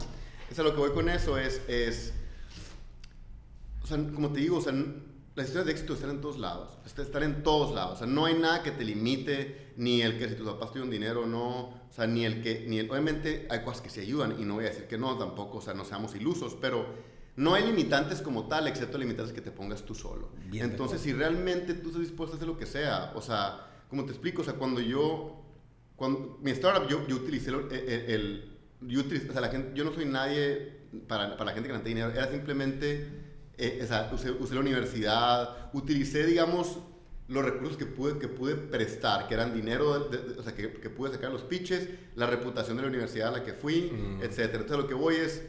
O sea, lo que voy con eso es o sea, como te digo, o sea, las historias de éxito están en todos lados, están en todos lados, o sea, no hay nada que te limite, ni el que si tus papás tuvieron dinero o no, o sea, obviamente hay cosas que se ayudan, y no voy a decir que no, tampoco, o sea, no seamos ilusos, pero no hay limitantes como tal, excepto limitantes que te pongas tú solo. Bien, entonces, si realmente tú estás dispuesto a hacer lo que sea, o sea, como te explico, o sea, cuando mi startup, yo utilicé o sea, yo no soy nadie para la gente que no tiene dinero, era simplemente... o sea, usé la universidad, utilicé, digamos, los recursos que pude prestar, que eran dinero, o sea, que pude sacar los pitches, la reputación de la universidad a la que fui, etcétera. Entonces, lo que voy es,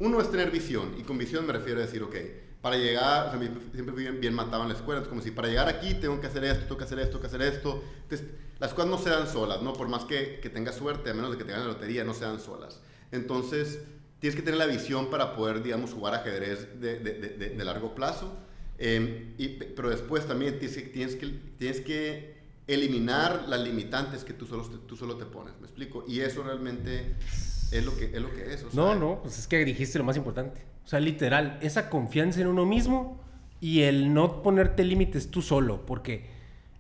uno es tener visión, y con visión me refiero a decir, ok, para llegar, o sea, siempre fui bien matado en la escuela, entonces como si para llegar aquí tengo que hacer esto, tengo que hacer esto, tengo que hacer esto. Entonces, las cosas no se dan solas, ¿no? Por más que tengas suerte, a menos de que te ganes la lotería, no se dan solas. Entonces, tienes que tener la visión para poder, digamos, jugar ajedrez de largo plazo. Pero después también tienes que eliminar las limitantes que tú solo te pones, ¿me explico? Y eso realmente es lo que es. O sea, No, pues es que dijiste lo más importante. O sea, literal, esa confianza en uno mismo y el no ponerte límites tú solo, porque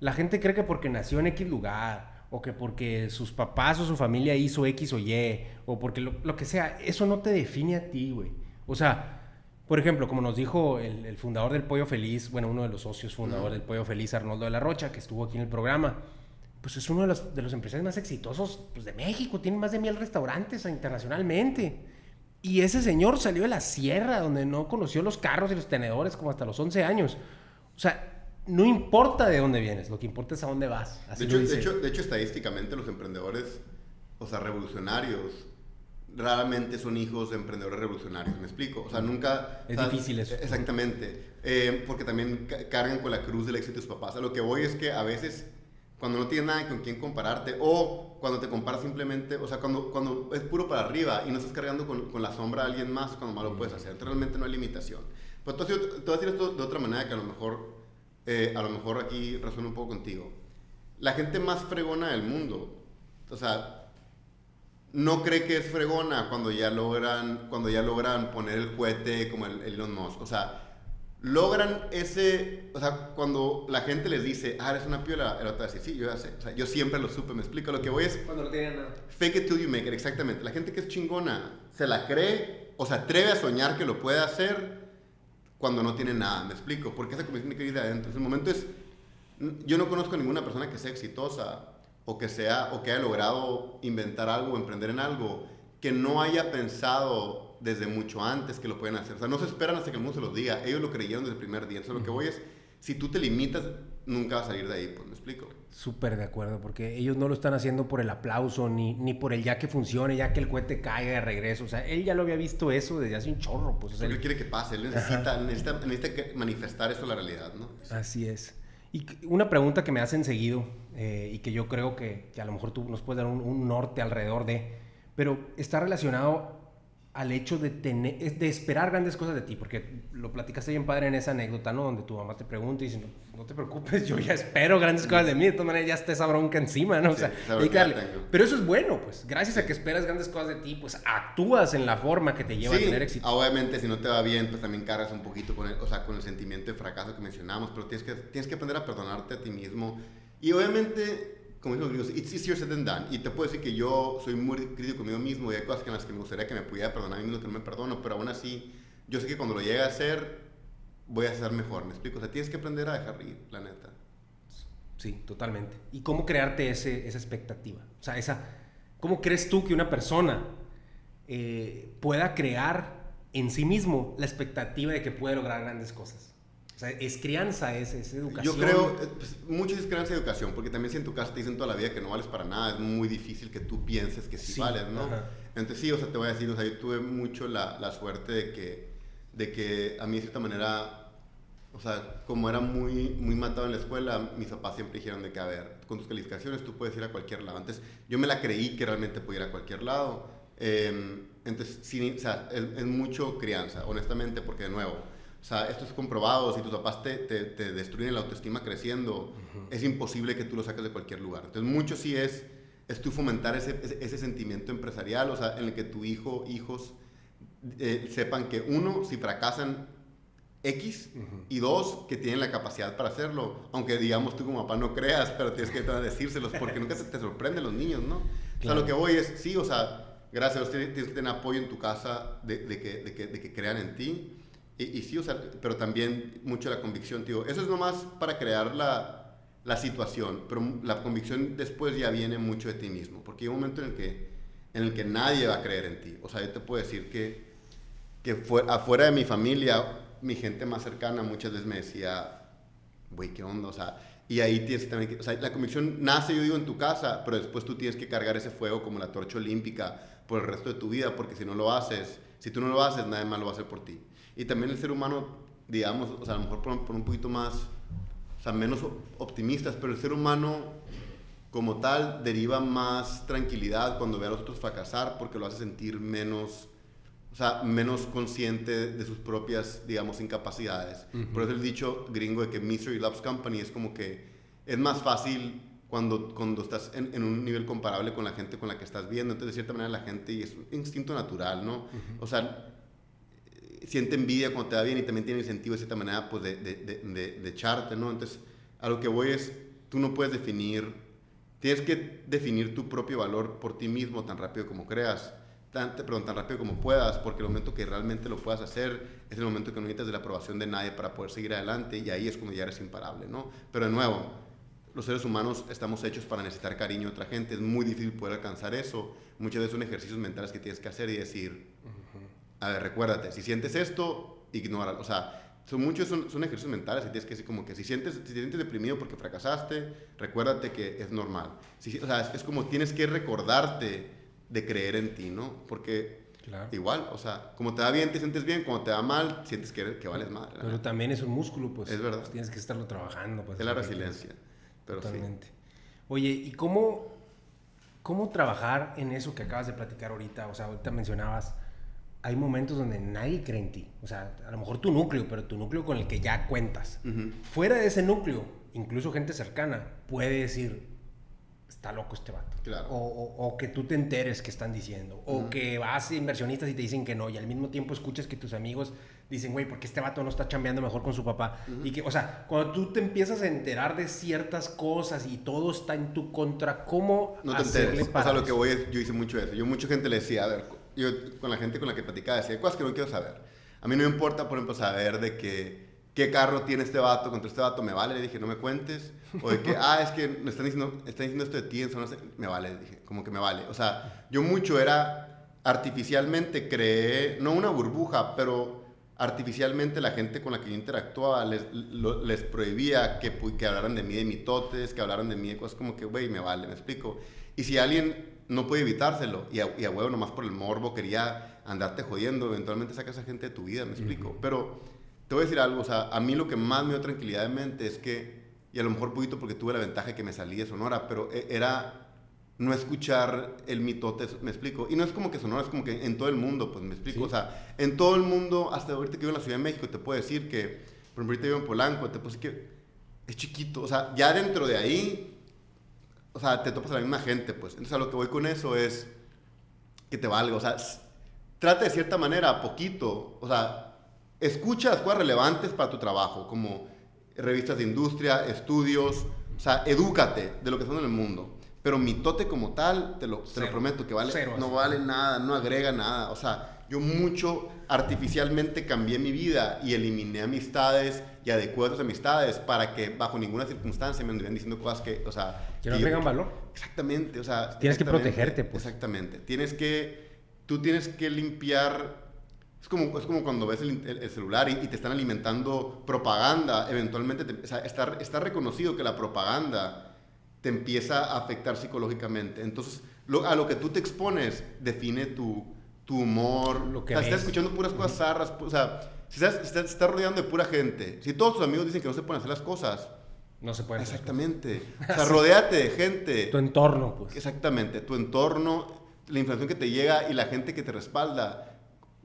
la gente cree que porque nació en X lugar, o que porque sus papás o su familia hizo X o Y, o porque lo que sea, eso no te define a ti, güey. O sea, por ejemplo, como nos dijo el fundador del Pollo Feliz, bueno, uno de los socios fundadores del Pollo Feliz, Arnoldo de la Rocha, que estuvo aquí en el programa, pues es uno de los empresarios más exitosos, pues, de México, tiene más de 1,000 restaurantes internacionalmente. Y ese señor salió de la sierra, donde no conoció los carros y los tenedores como hasta los 11 años. O sea, no importa de dónde vienes, lo que importa es a dónde vas. Así de hecho, estadísticamente los emprendedores, o sea, revolucionarios, raramente son hijos de emprendedores revolucionarios, ¿me explico? O sea, nunca... Es difícil eso. Exactamente, porque también cargan con la cruz del éxito de sus papás. A lo que voy es que a veces, cuando no tienes nada con quién compararte, o cuando te comparas simplemente, o sea, cuando es puro para arriba y no estás cargando con la sombra de alguien más, cuando más lo puedes hacer. Entonces, realmente no hay limitación. Pero te voy a decir esto de otra manera que a lo mejor aquí resuena un poco contigo. La gente más fregona del mundo, o sea, no cree que es fregona cuando ya logran poner el cohete como el Elon Musk. O sea, logran o sea, cuando la gente les dice, eres una piola, el otro dice, sí, yo ya sé. O sea, yo siempre lo supe, me explico. Lo que voy es... Cuando no tenían nada. Fake it till you make it, exactamente. La gente que es chingona se la cree o se atreve a soñar que lo puede hacer cuando no tiene nada, me explico. Porque esa convicción tiene que ir de adentro. El momento es... Yo no conozco a ninguna persona que sea exitosa o que haya logrado inventar algo o emprender en algo que no haya pensado desde mucho antes que lo pueden hacer. O sea, no se esperan hasta que el mundo se los diga. Ellos lo creyeron desde el primer día. Entonces, lo que voy es, si tú te limitas, nunca vas a salir de ahí, pues, ¿me explico? Súper de acuerdo, porque ellos no lo están haciendo por el aplauso, ni por el ya que funcione, ya que el cohete caiga de regreso. O sea, él ya lo había visto eso desde hace un chorro. Pues, o sea, él quiere que pase, él necesita manifestar esto a la realidad, ¿no? Así es. Y una pregunta que me hacen seguido, y que yo creo que a lo mejor tú nos puedes dar un norte alrededor pero está relacionado al hecho de esperar grandes cosas de ti, porque lo platicaste bien padre en esa anécdota, ¿no? Donde tu mamá te pregunta y dice, no te preocupes, yo ya espero grandes cosas de mí, de todas maneras ya está esa bronca encima, ¿no? O sea, hay que darle. Pero eso es bueno, pues, gracias a que esperas grandes cosas de ti, pues actúas en la forma que te lleva a tener éxito. Obviamente, si no te va bien, pues también cargas un poquito con el sentimiento de fracaso que mencionamos, pero tienes que aprender a perdonarte a ti mismo. Y obviamente, como dicen los gringos, it's easier said than done. Y te puedo decir que yo soy muy crítico conmigo mismo y hay cosas en las que me gustaría que me pudiera perdonar a mí mismo que no me perdono, pero aún así, yo sé que cuando lo llegue a hacer, voy a ser mejor, ¿me explico? O sea, tienes que aprender a dejar ir, la neta. Sí, totalmente. ¿Y cómo crearte esa expectativa? O sea, ¿cómo crees tú que una persona pueda crear en sí mismo la expectativa de que puede lograr grandes cosas? O sea, es crianza, es educación. Yo creo, pues, mucho es crianza y educación, porque también si en tu casa te dicen toda la vida que no vales para nada, es muy difícil que tú pienses que sí vales, ¿no? Ajá. Entonces sí, o sea, te voy a decir, o sea, yo tuve mucho la suerte de que a mí de cierta manera, o sea, como era muy matado en la escuela, mis papás siempre dijeron de que, a ver, con tus calificaciones tú puedes ir a cualquier lado. Entonces yo me la creí que realmente podía ir a cualquier lado. Entonces, sí, o sea, es mucho crianza, honestamente, porque de nuevo, O sea, esto es comprobado. Si tus papás te destruyen la autoestima creciendo, es imposible que tú lo saques de cualquier lugar. Entonces, mucho sí es tú fomentar ese sentimiento empresarial, o sea, en el que tu hijos sepan que, uno, si fracasan, X, y dos, que tienen la capacidad para hacerlo. Aunque, digamos, tú como papá no creas, pero tienes que decírselos, porque nunca te sorprenden los niños, ¿no? Claro. O sea, lo que voy es, sí, o sea, gracias a Dios tienes que tener apoyo en tu casa de que crean en ti. Y sí, o sea, pero también mucho la convicción, tío. Eso es nomás para crear la situación, pero la convicción después ya viene mucho de ti mismo, porque hay un momento en el que nadie va a creer en ti. O sea, yo te puedo decir que afuera de mi familia, mi gente más cercana muchas veces me decía, güey, ¿qué onda? O sea, y ahí tienes que también, o sea, la convicción nace, yo digo, en tu casa, pero después tú tienes que cargar ese fuego como la torcha olímpica por el resto de tu vida, porque si tú no lo haces, nadie más lo va a hacer por ti. Y también el ser humano, digamos, o sea, a lo mejor por un poquito más, o sea, menos optimistas, pero el ser humano como tal deriva más tranquilidad cuando ve a los otros fracasar, porque lo hace sentir menos consciente de sus propias, digamos, incapacidades. Por eso el dicho gringo de que misery loves company es como que es más fácil cuando estás en un nivel comparable con la gente con la que estás viendo. Entonces, de cierta manera, la gente, y es un instinto natural, ¿no? O sea, siente envidia cuando te va bien y también tiene incentivo de cierta manera, pues, de echarte, ¿no? Entonces, a lo que voy es, tú no puedes tienes que definir tu propio valor por ti mismo tan rápido como creas. Tan rápido como puedas, porque el momento que realmente lo puedas hacer es el momento que no necesitas de la aprobación de nadie para poder seguir adelante, y ahí es cuando ya eres imparable, ¿no? Pero de nuevo, los seres humanos estamos hechos para necesitar cariño de otra gente, es muy difícil poder alcanzar eso. Muchas veces son ejercicios mentales que tienes que hacer y decir, a ver, recuérdate, si sientes esto, ignóralo. O sea, son ejercicios mentales y tienes que decir como que si sientes deprimido porque fracasaste, recuérdate que es normal. O sea, es como tienes que recordarte de creer en ti, ¿no? Porque claro, igual, o sea, como te va bien, te sientes bien, cuando te va mal, sientes que vales madre. Pero también es un músculo, pues. Es verdad. Pues tienes que estarlo trabajando. Pues, es la resiliencia. Pero totalmente. Sí. Oye, ¿y cómo trabajar en eso que acabas de platicar ahorita? O sea, ahorita mencionabas, hay momentos donde nadie cree en ti. O sea, a lo mejor tu núcleo, pero tu núcleo con el que ya cuentas. Fuera de ese núcleo, incluso gente cercana puede decir, está loco este vato. Claro. O que tú te enteres que están diciendo. O que vas a inversionistas y te dicen que no. Y al mismo tiempo escuchas que tus amigos dicen, güey, ¿por qué este vato no está chambeando mejor con su papá? Y que, o sea, cuando tú te empiezas a enterar de ciertas cosas y todo está en tu contra, ¿cómo no te enteres? O sea, lo que voy es, yo hice mucho eso. Yo mucha gente le decía, a ver, yo con la gente con la que platicaba decía, cosas que no quiero saber. A mí no me importa, por ejemplo, saber de qué carro tiene este vato, contra este vato me vale, le dije, no me cuentes. O de que, es que me están diciendo esto de ti, eso no sé, me vale, le dije, como que me vale. O sea, yo mucho era, artificialmente creé, no una burbuja, pero artificialmente la gente con la que yo interactuaba les prohibía que hablaran de mí de mitotes, que hablaran de mí de cosas como que, güey, me vale, me explico. Y si alguien no puede evitárselo, y a huevo nomás por el morbo quería andarte jodiendo, eventualmente sacas a esa gente de tu vida, me explico. Pero te voy a decir algo, o sea, a mí lo que más me dio tranquilidad de mente es que, y a lo mejor poquito porque tuve la ventaja de que me salí de Sonora, pero era no escuchar el mitote, me explico. Y no es como que Sonora, es como que en todo el mundo, pues me explico. Sí. O sea, en todo el mundo, hasta ahorita que vivo en la Ciudad de México, te puedo decir que, por ejemplo, ahorita vivo en Polanco, te puedo decir que es chiquito. O sea, ya dentro de ahí, o sea, te topas a la misma gente, pues. Entonces, a lo que voy con eso es que te valga. O sea, trata de cierta manera, poquito, o sea, escucha las cosas relevantes para tu trabajo, como revistas de industria, estudios, o sea, edúcate de lo que está en el mundo. Pero mitote como tal, te lo prometo, que vale, no vale nada, no agrega nada. O sea, yo mucho artificialmente cambié mi vida y eliminé amistades y adecué otras amistades para que bajo ninguna circunstancia me anduvieran diciendo cosas que, o sea... Que no tengan valor. Exactamente, o sea... Tienes que protegerte, pues. Exactamente. Tú tienes que limpiar... Es como cuando ves el celular y te están alimentando propaganda. Eventualmente, o sea, está reconocido que la propaganda te empieza a afectar psicológicamente. Entonces, a lo que tú te expones define tu humor. Lo que estás escuchando puras cosas zarras. O sea, si estás rodeando de pura gente, si todos tus amigos dicen que no se pueden hacer las cosas, no se pueden. Exactamente. O sea, rodéate de gente. Tu entorno, pues. Exactamente. Tu entorno, la información que te llega y la gente que te respalda.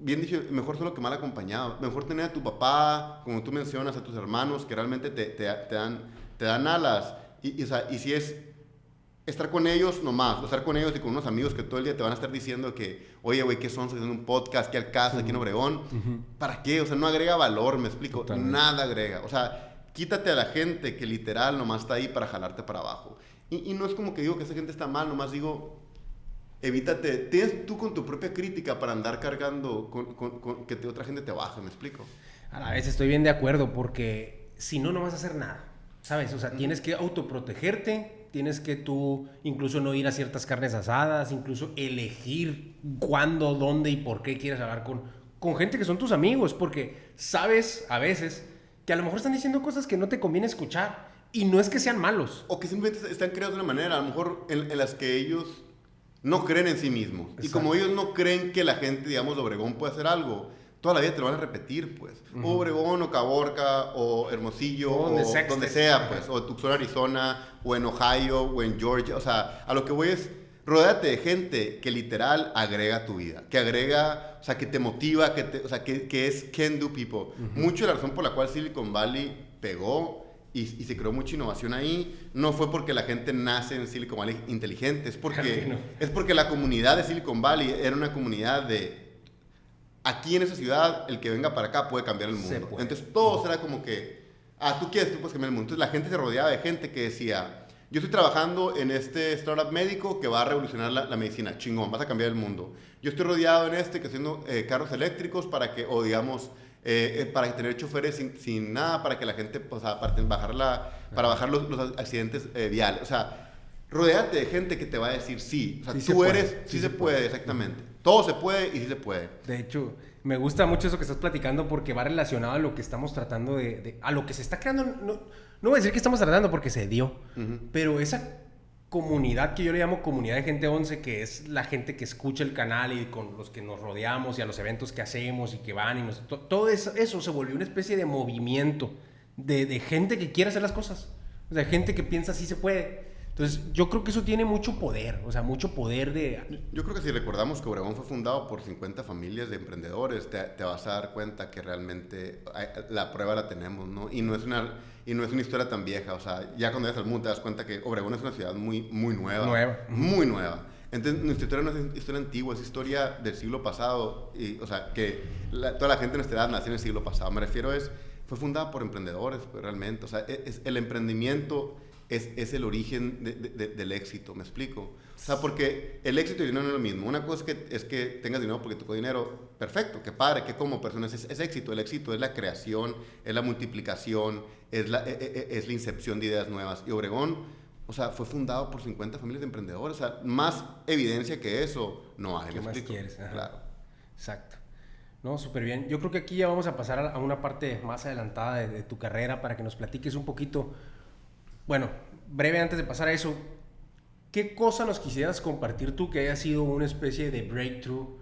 bien dicho, mejor solo que mal acompañado. Mejor tener a tu papá, como tú mencionas, a tus hermanos, que realmente te dan alas. O sea, y si es estar con ellos nomás, o estar con ellos y con unos amigos que todo el día te van a estar diciendo que, oye, güey, ¿qué son? Haciendo un podcast, ¿qué al caso? Aquí en Obregón. ¿Para qué? O sea, no agrega valor, me explico. Totalmente. Nada agrega. O sea, quítate a la gente que literal nomás está ahí para jalarte para abajo. Y no es como que digo que esa gente está mal, nomás digo, evítate. Tienes tú con tu propia crítica para andar cargando con que otra gente te baje, ¿me explico? A la vez estoy bien de acuerdo, porque si no, no vas a hacer nada, ¿sabes? O sea, tienes que autoprotegerte. Tienes que tú incluso no ir a ciertas carnes asadas, incluso elegir cuándo, dónde y por qué quieres hablar con gente que son tus amigos, porque sabes a veces que a lo mejor están diciendo cosas que no te conviene escuchar y no es que sean malos. O que simplemente están creados de una manera, a lo mejor en las que ellos no creen en sí mismos. Exacto. Y como ellos no creen que la gente, digamos, de Obregón puede hacer algo, toda la vida te lo van a repetir, pues. Obregón, o Caborca, o Hermosillo, o donde sea, pues. O Tucson, Arizona, o en Ohio, o en Georgia. O sea, a lo que voy es, rodéate de gente que literal agrega a tu vida. Que agrega, o sea, que te motiva, o sea, que es can do people. Mucho de la razón por la cual Silicon Valley pegó y se creó mucha innovación ahí, no fue porque la gente nace en Silicon Valley inteligente, es porque la comunidad de Silicon Valley era una comunidad de... Aquí en esa ciudad, el que venga para acá puede cambiar el mundo. Entonces, todo era como que, tú quieres, tú puedes cambiar el mundo. Entonces, la gente se rodeaba de gente que decía, yo estoy trabajando en este startup médico que va a revolucionar la medicina. Chingón, vas a cambiar el mundo. Yo estoy rodeado en que haciendo carros eléctricos para que, o digamos, para tener choferes sin nada, para que la gente, o sea, para bajar los accidentes viales. O sea, rodéate de gente que te va a decir sí. O sea, sí tú eres, sí se puede, exactamente. Todo se puede y sí se puede. De hecho, me gusta mucho eso que estás platicando porque va relacionado a lo que estamos tratando a lo que se está creando. No voy a decir que estamos tratando porque se dio, pero esa comunidad que yo le llamo comunidad de gente 11, que es la gente que escucha el canal y con los que nos rodeamos y a los eventos que hacemos y que van y todo eso se volvió una especie de movimiento de gente que quiere hacer las cosas, o sea, gente que piensa sí se puede. Entonces, yo creo que eso tiene mucho poder, o sea, mucho poder de... Yo creo que si recordamos que Obregón fue fundado por 50 familias de emprendedores, te vas a dar cuenta que realmente la prueba la tenemos, ¿no? Y no es una historia tan vieja, o sea, ya cuando llegas al mundo te das cuenta que Obregón es una ciudad muy, muy nueva. Muy nueva. Entonces, nuestra historia no es historia antigua, es historia del siglo pasado, o sea, que toda la gente de nuestra edad nació en el siglo pasado. Me refiero fue fundada por emprendedores, pues, realmente, o sea, el emprendimiento... Es el origen del éxito, ¿me explico? O sea, porque el éxito y el dinero no es lo mismo. Una cosa es que tengas dinero porque tocó dinero, perfecto, qué padre, que como persona es éxito. El éxito es la creación, es la multiplicación, es la incepción de ideas nuevas. Y Obregón, o sea, fue fundado por 50 familias de emprendedores. O sea, más evidencia que eso no hay, ¿qué ¿me más explico? quieres? Ajá. Claro. Exacto. No, súper bien. Yo creo que aquí ya vamos a pasar a una parte más adelantada de tu carrera para que nos platiques un poquito. Bueno, breve antes de pasar a eso, ¿qué cosa nos quisieras compartir tú que haya sido una especie de breakthrough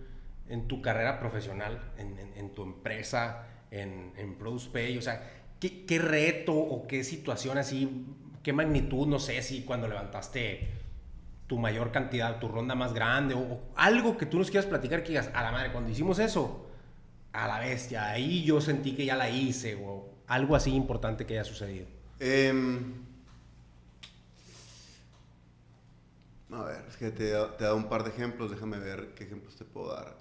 en tu carrera profesional, en tu empresa, en ProducePay? O sea, ¿qué reto o qué situación así, qué magnitud, no sé, si cuando levantaste tu mayor cantidad, tu ronda más grande o algo que tú nos quieras platicar que digas, a la madre, cuando hicimos eso, a la bestia, ahí yo sentí que ya la hice o algo así importante que haya sucedido? A ver, es que te he dado un par de ejemplos, déjame ver qué ejemplos te puedo dar.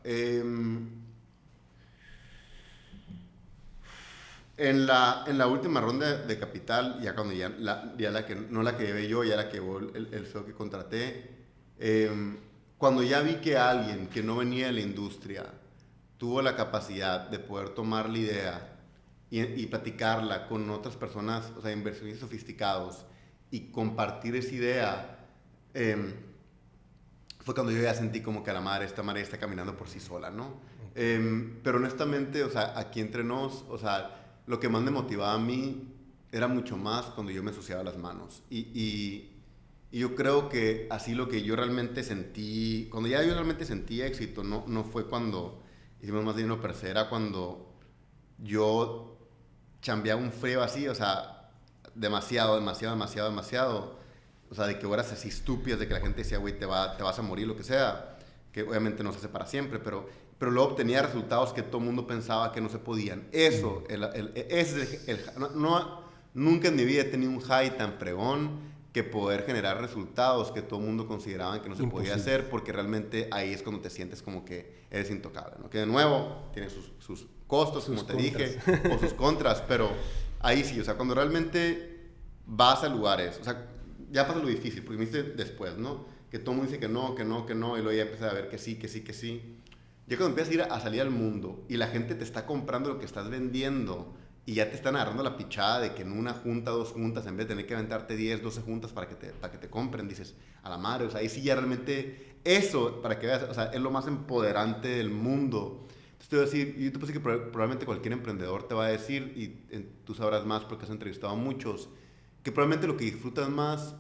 En la última ronda de capital, ya cuando no la que llevé yo, ya la que llevó el CEO que contraté, cuando ya vi que alguien que no venía de la industria tuvo la capacidad de poder tomar la idea y platicarla con otras personas, o sea, inversionistas sofisticados, y compartir esa idea, fue cuando yo ya sentí como que esta madre está caminando por sí sola, ¿no? Pero honestamente, o sea, aquí entre nos, o sea, lo que más me motivaba a mí era mucho más cuando yo me ensuciaba las manos. Y yo creo que así lo que yo realmente sentí, cuando ya yo realmente sentí éxito, no fue cuando hicimos más dinero per se, era cuando yo chambeaba un frío así, o sea, demasiado. O sea, de que horas así estúpidas, de que la gente decía, güey, te vas a morir, lo que sea, que obviamente no se hace para siempre, pero pero luego obtenía resultados que todo el mundo pensaba que no se podían. Eso, nunca en mi vida he tenido un high tan fregón que poder generar resultados que todo el mundo consideraban que no se podía hacer, porque realmente ahí es cuando te sientes como que eres intocable, ¿no? Que de nuevo tiene sus costos, como te dije, o sus contras, pero ahí sí, o sea, cuando realmente vas a lugares, o sea, ya pasa lo difícil, porque me dice después, ¿no? Que todo el mundo dice que no, y luego ya empiezas a ver que sí. Ya cuando empiezas a ir a salir al mundo y la gente te está comprando lo que estás vendiendo y ya te están agarrando la pichada de que en una junta, 2 juntas, en vez de tener que aventarte 10, 12 juntas para que te compren, dices, a la madre, o sea, ahí sí ya realmente eso, para que veas, o sea, es lo más empoderante del mundo. Entonces te voy a decir, yo te puedo decir que probablemente cualquier emprendedor te va a decir, y tú sabrás más porque has entrevistado a muchos, que probablemente lo que disfrutas más,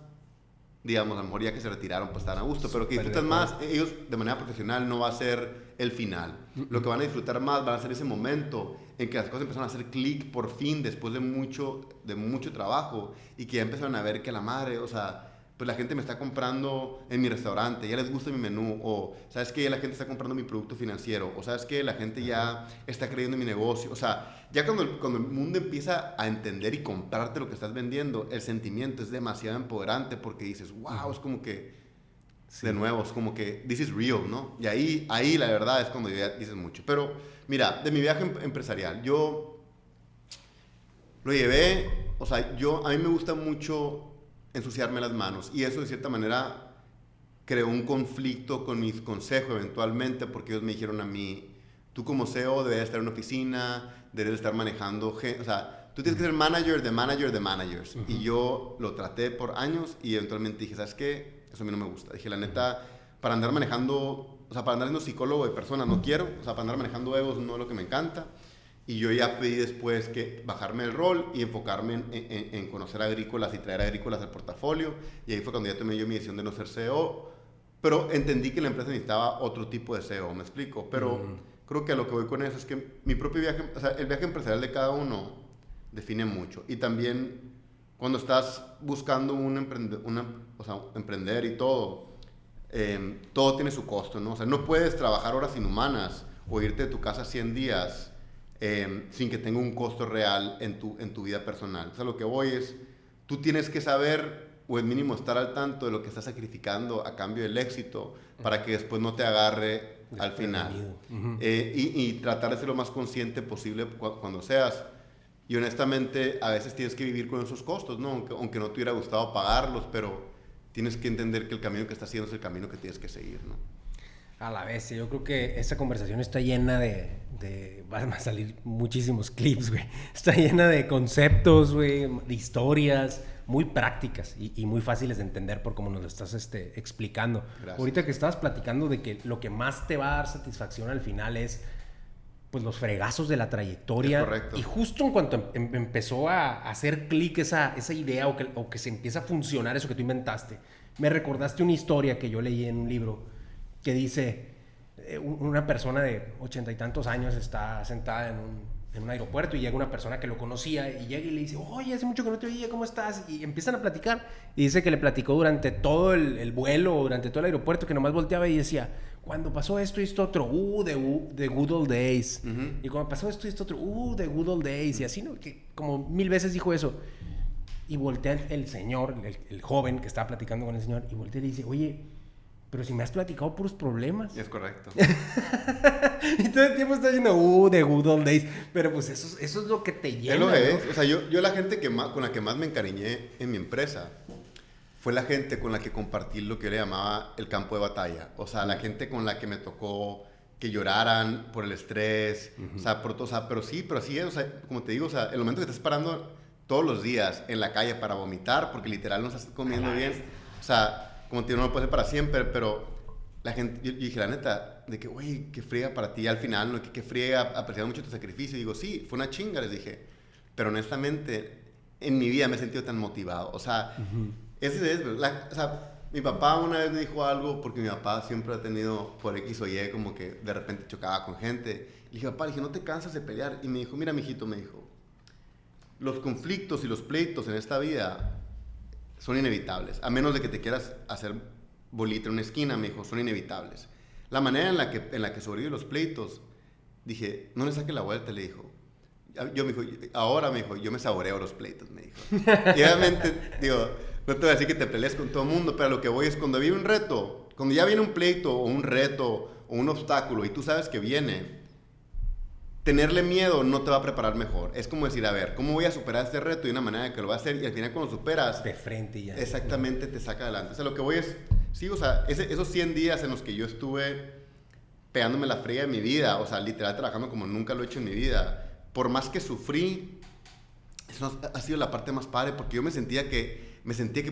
digamos, a lo mejor ya que se retiraron, pues están a gusto, pero que disfrutan más, ellos de manera profesional no va a ser el final. Lo que van a disfrutar más va a ser ese momento en que las cosas empezaron a hacer clic por fin, después de mucho trabajo, y que ya empezaron a ver que la madre, o sea, pues la gente me está comprando en mi restaurante, ya les gusta mi menú, o sabes que la gente está comprando mi producto financiero, o sabes que la gente ya está creyendo en mi negocio. O sea, ya cuando el mundo empieza a entender y comprarte lo que estás vendiendo, el sentimiento es demasiado empoderante, porque dices, wow, es como que, de nuevo, es como que this is real, ¿no? Y ahí la verdad es cuando ya dices mucho. Pero mira, de mi viaje empresarial, yo lo llevé, o sea, a mí me gusta mucho ensuciarme las manos, y eso de cierta manera creó un conflicto con mis consejos eventualmente, porque ellos me dijeron a mí, tú como CEO debes estar en una oficina, debes estar manejando gente, o sea, tú tienes que ser manager de managers. Y yo lo traté por años y eventualmente dije, ¿sabes qué? Eso a mí no me gusta. Dije, la neta, para andar manejando, o sea, para andar siendo psicólogo de personas no quiero, o sea, para andar manejando egos no es lo que me encanta. Y yo ya pedí después que bajarme el rol y enfocarme en conocer agrícolas y traer agrícolas al portafolio. Y ahí fue cuando ya tomé yo mi decisión de no ser CEO. Pero entendí que la empresa necesitaba otro tipo de CEO, ¿me explico? Pero creo que a lo que voy con eso es que mi propio viaje, o sea, el viaje empresarial de cada uno define mucho. Y también cuando estás buscando emprender y todo, todo tiene su costo, ¿no? O sea, no puedes trabajar horas inhumanas o irte de tu casa 100 días sin que tenga un costo real en tu vida personal. O sea, lo que voy es, tú tienes que saber, o el mínimo estar al tanto de lo que estás sacrificando a cambio del éxito, para que después no te agarre al final. Y tratar de ser lo más consciente posible cuando seas. Y honestamente, a veces tienes que vivir con esos costos, ¿no? Aunque no te hubiera gustado pagarlos, pero tienes que entender que el camino que estás haciendo es el camino que tienes que seguir, ¿no? A la vez, yo creo que esta conversación está llena de van a salir muchísimos clips, güey. Está llena de conceptos, güey, de historias muy prácticas y muy fáciles de entender por cómo nos lo estás explicando. Gracias. Ahorita que estabas platicando de que lo que más te va a dar satisfacción al final es, pues, los fregazos de la trayectoria. Es correcto. Y justo en cuanto empezó a hacer clic esa idea o que se empieza a funcionar eso que tú inventaste, me recordaste una historia que yo leí en un libro que dice, una persona de 80 y tantos años está sentada en un aeropuerto y llega una persona que lo conocía y llega y le dice, oye, hace mucho que no te oía, ¿cómo estás? Y empiezan a platicar y dice que le platicó durante todo el vuelo, durante todo el aeropuerto, que nomás volteaba y decía, cuando pasó esto y esto otro, the good old days. Y cuando pasó esto y esto otro, the good old days. Y así, ¿no? Que como 1000 veces dijo eso. Y voltea el señor, el joven que estaba platicando con el señor, y voltea y le dice, oye, pero si me has platicado puros problemas. Es correcto. Y todo el tiempo está diciendo, the good old days. Pero pues eso es lo que te llena, Es lo que ¿no? es. O sea, yo la gente con la que más me encariñé en mi empresa fue la gente con la que compartí lo que yo le llamaba el campo de batalla. O sea, la gente con la que me tocó que lloraran por el estrés. O sea, pero sí, pero así es. O sea, como te digo, o sea, el momento que estás parando todos los días en la calle para vomitar, porque literal no estás comiendo bien. O sea, como te digo, no lo puede ser para siempre, pero la gente, yo dije, la neta, de que, güey, qué friega para ti al final, ¿no? Qué friega, apreciado mucho tu sacrificio. Y digo, sí, fue una chinga, les dije. Pero honestamente, en mi vida me he sentido tan motivado. O sea, ese es, o sea, mi papá una vez me dijo algo, porque mi papá siempre ha tenido, por X o Y, como que de repente chocaba con gente. Le dije, papá, no te cansas de pelear. Y me dijo, mira, mijito, me dijo, los conflictos y los pleitos en esta vida son inevitables, a menos de que te quieras hacer bolita en una esquina, me dijo, son inevitables. la manera en la que sobrevive los pleitos, dije, no le saque la vuelta, le dijo. Yo me dijo, ahora me dijo, yo me saboreo los pleitos, me dijo. Y obviamente, digo, no te voy a decir que te pelees con todo el mundo, pero a lo que voy es cuando viene un reto, cuando ya viene un pleito o un reto o un obstáculo y tú sabes que viene, tenerle miedo no te va a preparar mejor. Es como decir, a ver, ¿cómo voy a superar este reto? Y una manera de que lo va a hacer y al final cuando superas... De frente ya. Exactamente, te saca adelante. O sea, lo que voy es... Sí, o sea, esos 100 días en los que yo estuve pegándome la fría de mi vida, o sea, literal trabajando como nunca lo he hecho en mi vida, por más que sufrí, eso ha sido la parte más padre, porque yo me sentía que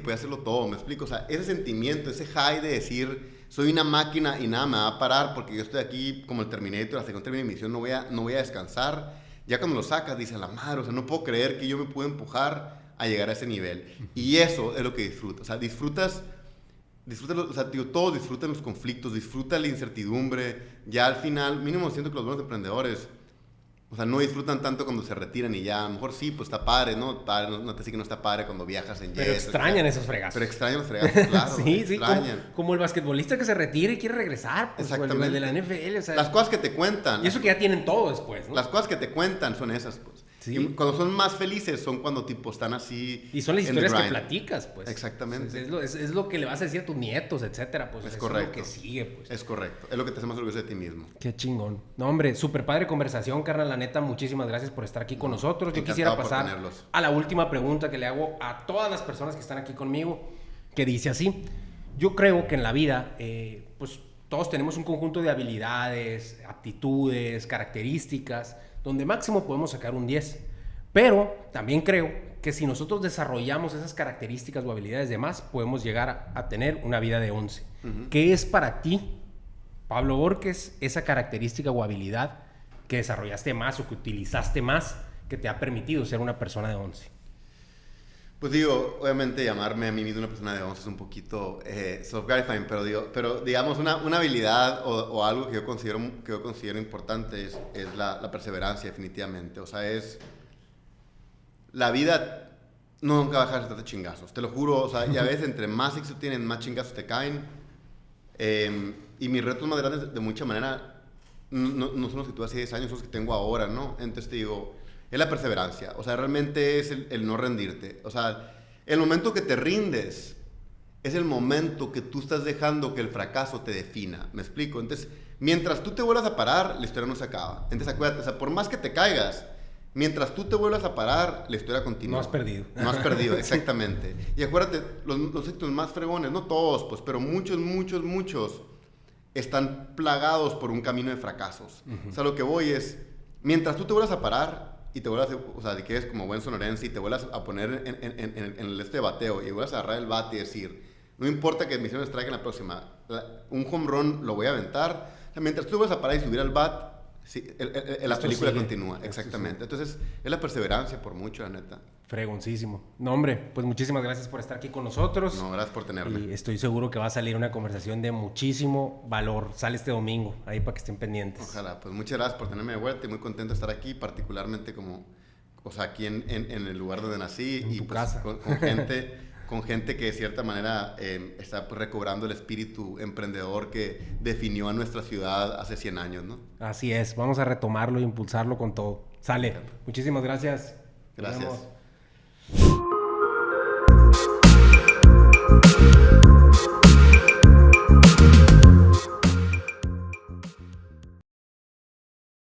podía hacerlo todo, ¿me explico? O sea, ese sentimiento, ese high de decir, soy una máquina y nada me va a parar, porque yo estoy aquí como el Terminator, hasta que no termine mi misión no voy a descansar. Ya cuando lo sacas, dices, la madre, o sea, no puedo creer que yo me pude empujar a llegar a ese nivel. Y eso es lo que disfrutas. O sea, disfrutas, o sea, digo, todos disfrutan los conflictos, disfrutan la incertidumbre. Ya al final, mínimo siento que los buenos emprendedores, o sea, no disfrutan tanto cuando se retiran y ya, a lo mejor sí, pues está padre, ¿no? Padre, no te dice que no está padre cuando viajas en jet. Pero extrañan esos fregazos. Pero extrañan los fregazos, claro. Sí, extrañan. como el basquetbolista que se retira y quiere regresar, pues, Exactamente. o el de la NFL, o sea. Las cosas que te cuentan. Y eso que ya tienen todo después, ¿no? Las cosas que te cuentan son esas, pues. Sí. Y cuando son más felices son cuando tipo están así. Y son las en historias the que grind. platicas, pues. Exactamente. Es lo que le vas a decir a tus nietos, etcétera, pues. Es eso correcto. Es lo que sigue, pues. Es correcto. Es lo que te hace más orgulloso de ti mismo. Qué chingón. No, hombre, súper padre conversación, carnal. La neta, muchísimas gracias por estar aquí con nosotros. Yo quisiera pasar a la última pregunta que le hago a todas las personas que están aquí conmigo, que dice así. Yo creo que en la vida, pues, todos tenemos un conjunto de habilidades, aptitudes, características, donde máximo podemos sacar un 10. Pero también creo que si nosotros desarrollamos esas características o habilidades de más, podemos llegar a tener una vida de 11. ¿Qué es para ti, Pablo Borges, esa característica o habilidad que desarrollaste más o que utilizaste más que te ha permitido ser una persona de 11? Pues digo, obviamente llamarme a mí mismo una persona de 11 es un poquito self-gratifying, pero digamos una habilidad o algo que yo considero importante es la perseverancia, definitivamente. O sea, es... La vida nunca va a dejar de darte chingazos, te lo juro. O sea, ya ves, entre más éxito tienen, más chingazos te caen. Y mis retos más grandes, de mucha manera, no son los que tuve hace 10 años, son los que tengo ahora, ¿no? Entonces te digo, es la perseverancia. O sea, realmente es el no rendirte. O sea, el momento que te rindes es el momento que tú estás dejando que el fracaso te defina. ¿Me explico? Entonces, mientras tú te vuelvas a parar, la historia no se acaba. Entonces, acuérdate, o sea, por más que te caigas, mientras tú te vuelvas a parar, la historia continúa. No has perdido. No has perdido, exactamente. Y acuérdate, los éxitos más fregones, no todos, pues, pero muchos, están plagados por un camino de fracasos. O sea, lo que voy es, mientras tú te vuelvas a parar y te vuelvas, o sea, que eres como buen sonorense y te vuelvas a poner en el de bateo y vuelvas a agarrar el bate y decir, no importa que mis strike en la próxima, un home run lo voy a aventar. O sea, mientras tú te vuelvas a parar y subir al bat, sí, la película continúa, exactamente. Entonces, es la perseverancia por mucho, la neta. Fregoncísimo. No, hombre, pues muchísimas gracias por estar aquí con nosotros. No, gracias por tenerme. Y estoy seguro que va a salir una conversación de muchísimo valor. Sale este domingo, ahí para que estén pendientes. Ojalá, pues muchas gracias por tenerme de vuelta y muy contento de estar aquí, particularmente como, o sea, aquí en el lugar donde nací. En y tu pues, casa. con gente que de cierta manera está pues, recobrando el espíritu emprendedor que definió a nuestra ciudad hace 100 años, ¿no? Así es, vamos a retomarlo e impulsarlo con todo. Sale. Muchísimas gracias. Gracias. Nos vemos.